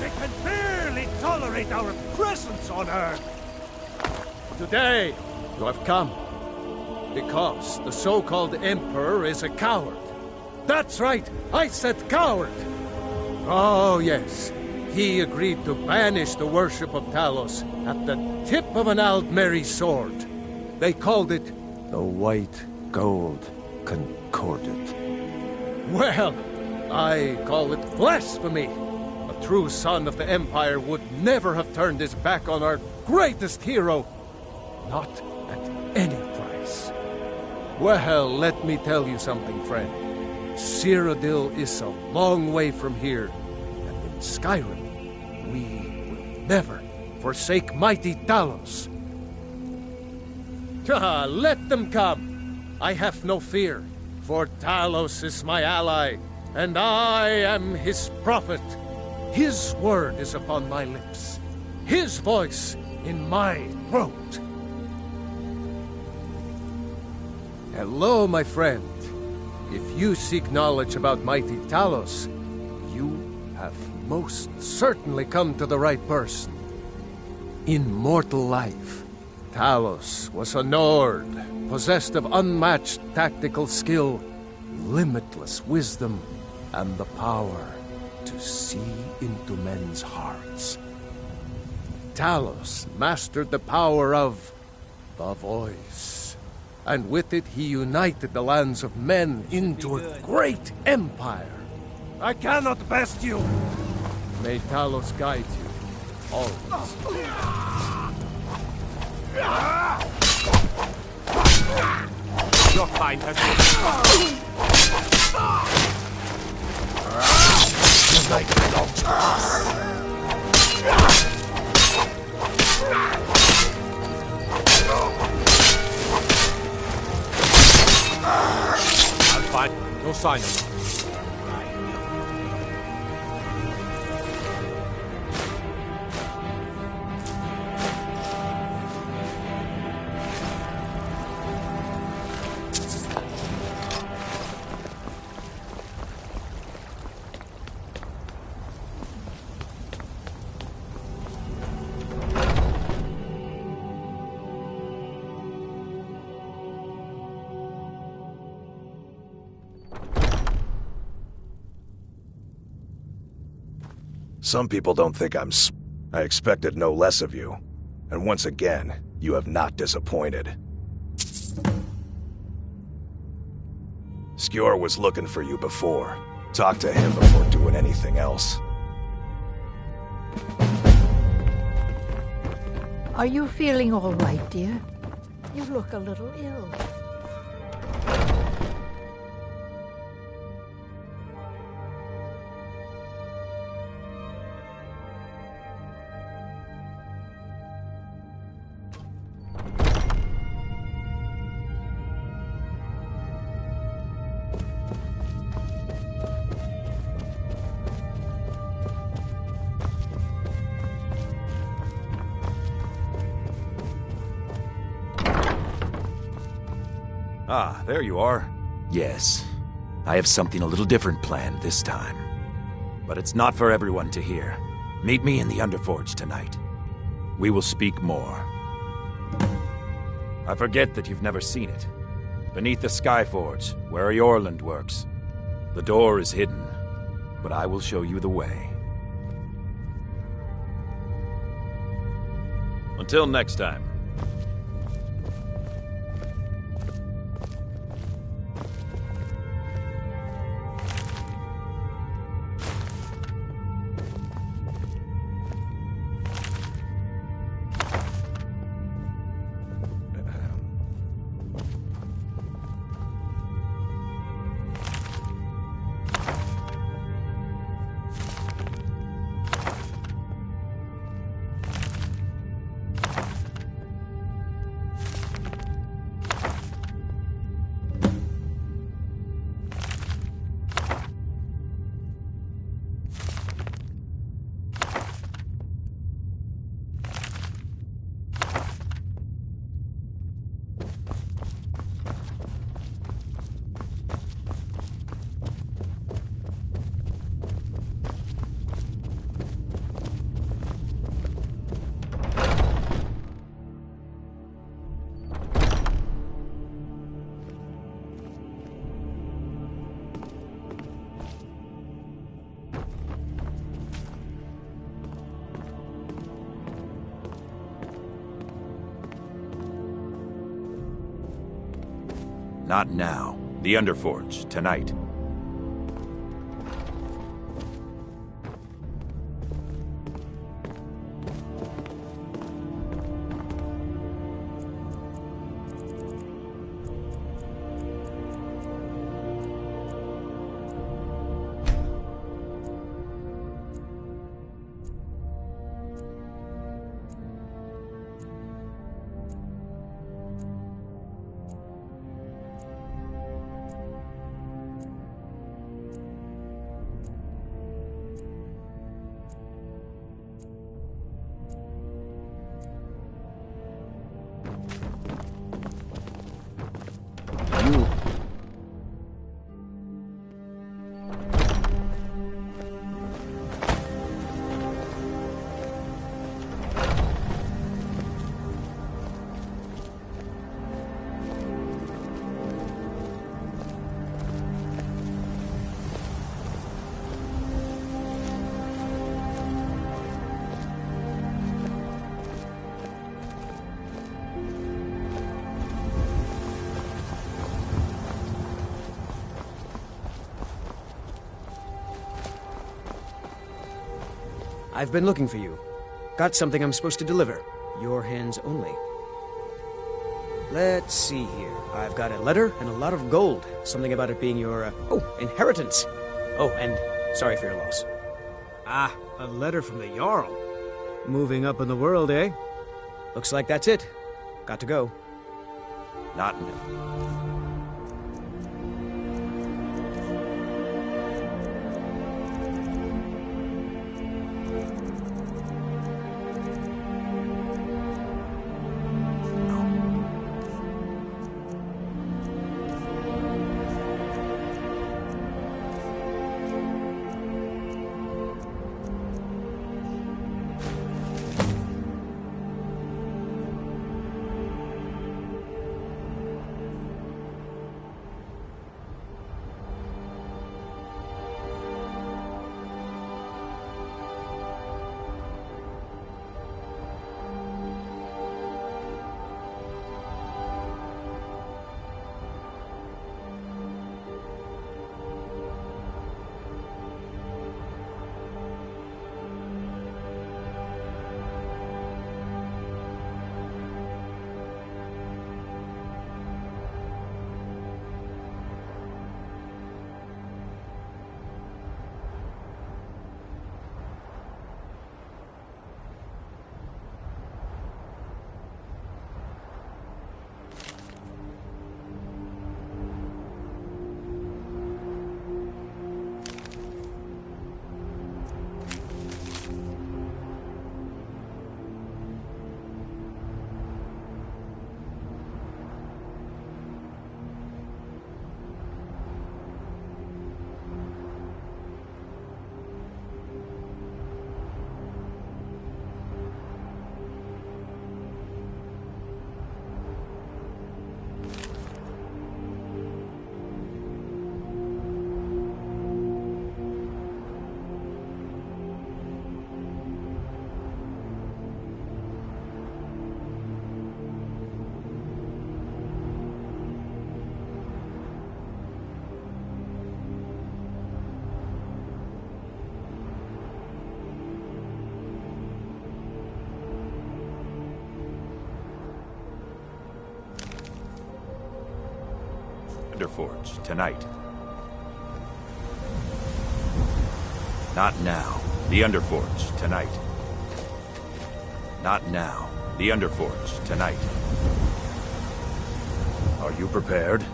S1: They can barely tolerate our presence on Earth!
S2: Today, you have come because the so-called Emperor is a coward. That's right, I said coward! Oh, yes. He agreed to banish the worship of Talos at the tip of an Aldmeri sword. They called it the White Gold Concordat. Well, I call it blasphemy. A true son of the Empire would never have turned his back on our greatest hero. Not at any price. Well, let me tell you something, friend. Cyrodiil is a long way from here, and in Skyrim, we will never forsake mighty Talos. Let them come. I have no fear, for Talos is my ally, and I am his prophet. His word is upon my lips, his voice in my throat. Hello, my friend. If you seek knowledge about mighty Talos, you have most certainly come to the right person. In mortal life, Talos was a Nord, possessed of unmatched tactical skill, limitless wisdom, and the power to see into men's hearts. Talos mastered the power of the voice, and with it he united the lands of men into a great empire.
S1: I cannot best you!
S2: May Talos guide you, always.
S9: Your kind has been... The night belongs to us. I'll find no sign of it.
S13: Some people don't think I'm I expected no less of you. And once again, you have not disappointed. Skjor was looking for you before. Talk to him before doing anything else.
S8: Are you feeling all right, dear? You look a little ill.
S4: Ah, there you are. Yes. I have something a little different planned this time. But it's not for everyone to hear. Meet me in the Underforge tonight. We will speak more. I forget that you've never seen it. Beneath the Skyforge, where Eorlund works. The door is hidden, but I will show you the way. Until next time. Not now. The Underforge, tonight.
S3: I've been looking for you. Got something I'm supposed to deliver. Your hands only. Let's see here. I've got a letter and a lot of gold. Something about it being your, inheritance. Oh, and sorry for your loss. Ah, a letter from the Jarl. Moving up in the world, eh? Looks like that's it. Got to go.
S4: Not... Underforge, tonight. Not now. The Underforge, tonight. Not now. The Underforge, tonight. Are you prepared?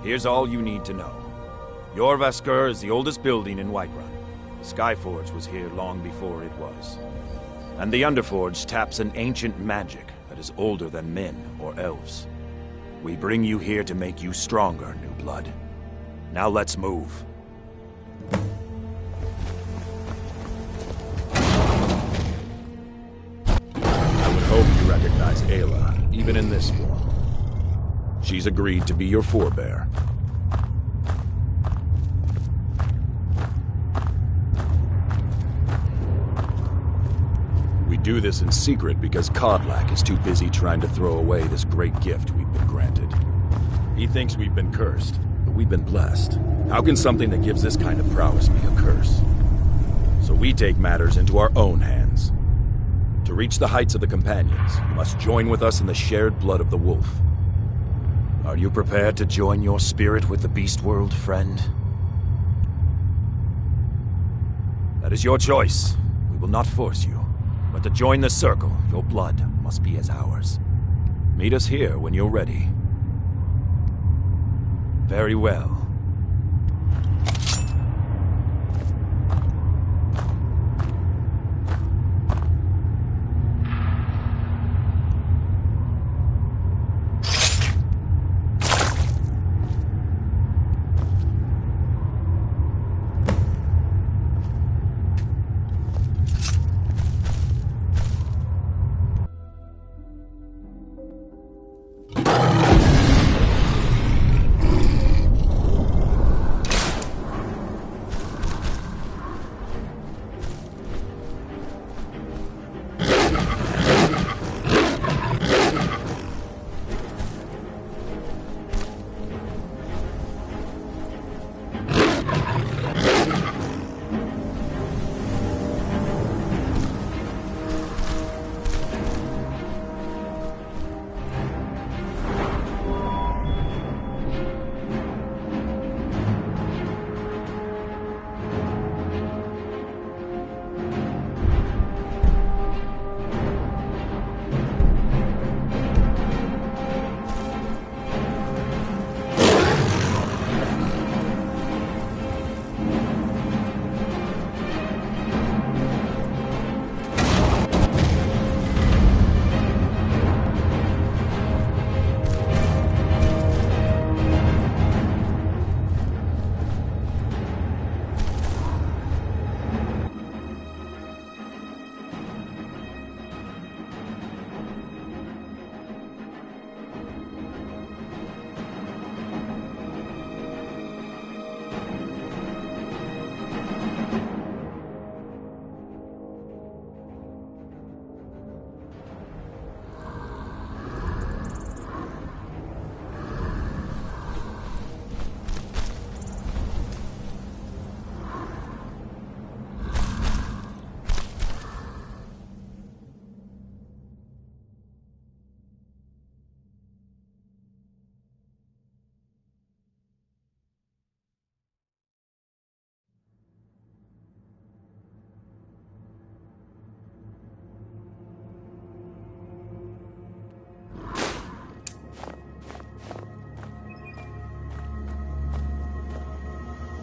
S4: Here's all you need to know. Jorvaskr is the oldest building in Whiterun. The Skyforge was here long before it was. And the Underforge taps an ancient magic that is older than men or elves. We bring you here to make you stronger, new blood. Now let's move. I would hope you recognize Ayla, even in this form. She's agreed to be your forebear. We
S12: do this in secret because Kodlak is too busy trying to throw away this great gift we've been granted. He thinks we've been cursed, but we've been blessed. How can something that gives this kind of prowess be a curse? So we take matters into our own hands. To reach the heights of the Companions, you must join with us in the shared blood of the wolf. Are you prepared to join your spirit with the beast world, friend? That is your choice. We will not force you. But to join the circle, your blood must be as ours. Meet us here when you're ready. Very well.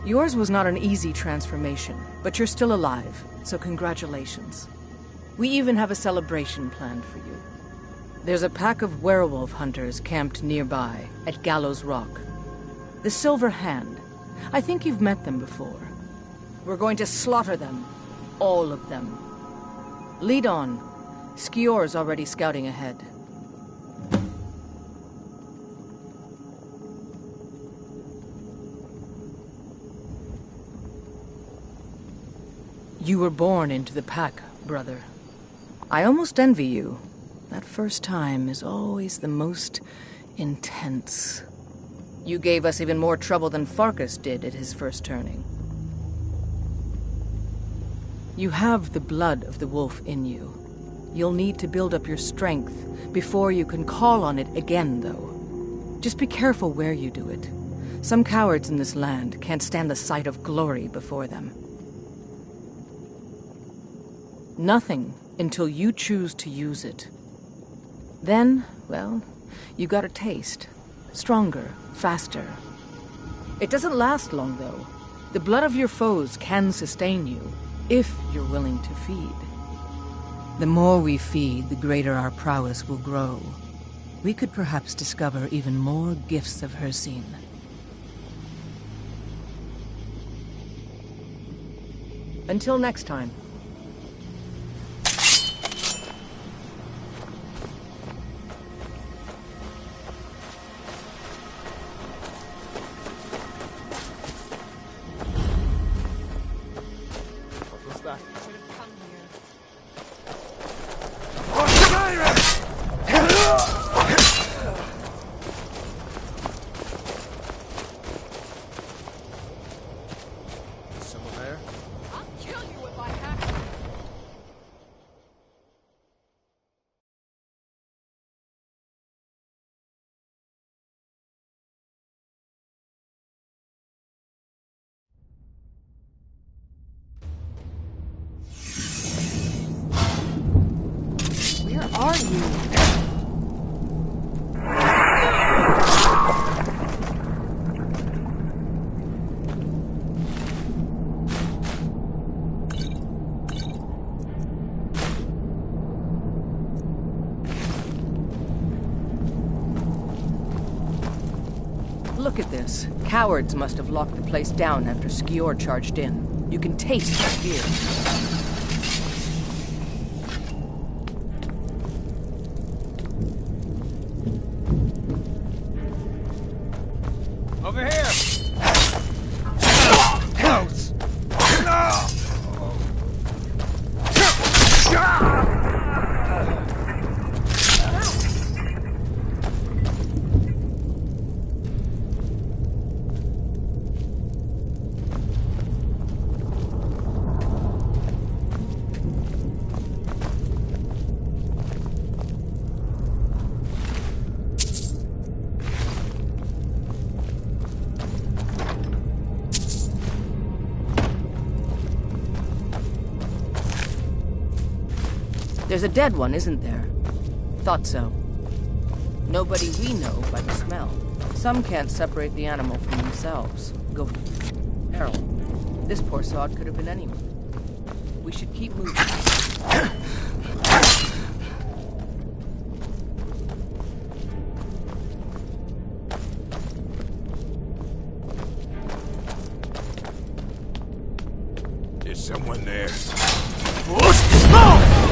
S11: Yours was not an easy transformation, but you're still alive, so congratulations. We even have a celebration planned for you. There's a pack of werewolf hunters camped nearby, at Gallows Rock. The Silver Hand. I think you've met them before. We're going to slaughter them. All of them. Lead on. Skior's already scouting ahead. You were born into the pack, brother. I almost envy you. That first time is always the most intense. You gave us even more trouble than Farkas did at his first turning. You have the blood of the wolf in you. You'll need to build up your strength before you can call on it again, though. Just be careful where you do it. Some cowards in this land can't stand the sight of glory before them. Nothing until you choose to use it. Then, well, you got a taste. Stronger, faster. It doesn't last long, though. The blood of your foes can sustain you, if you're willing to feed. The more we feed, the greater our prowess will grow. We could perhaps discover even more gifts of Hircine. Until next time. Look at this. Cowards must have locked the place down after Skior charged in. You can taste the fear.
S14: Over here!
S1: Close!
S11: There's a dead one, isn't there? Thought so. Nobody we know by the smell. Some can't separate the animal from themselves. Go feral. This poor sod could have been anyone. We should keep moving.
S14: There's someone there.
S1: Oh!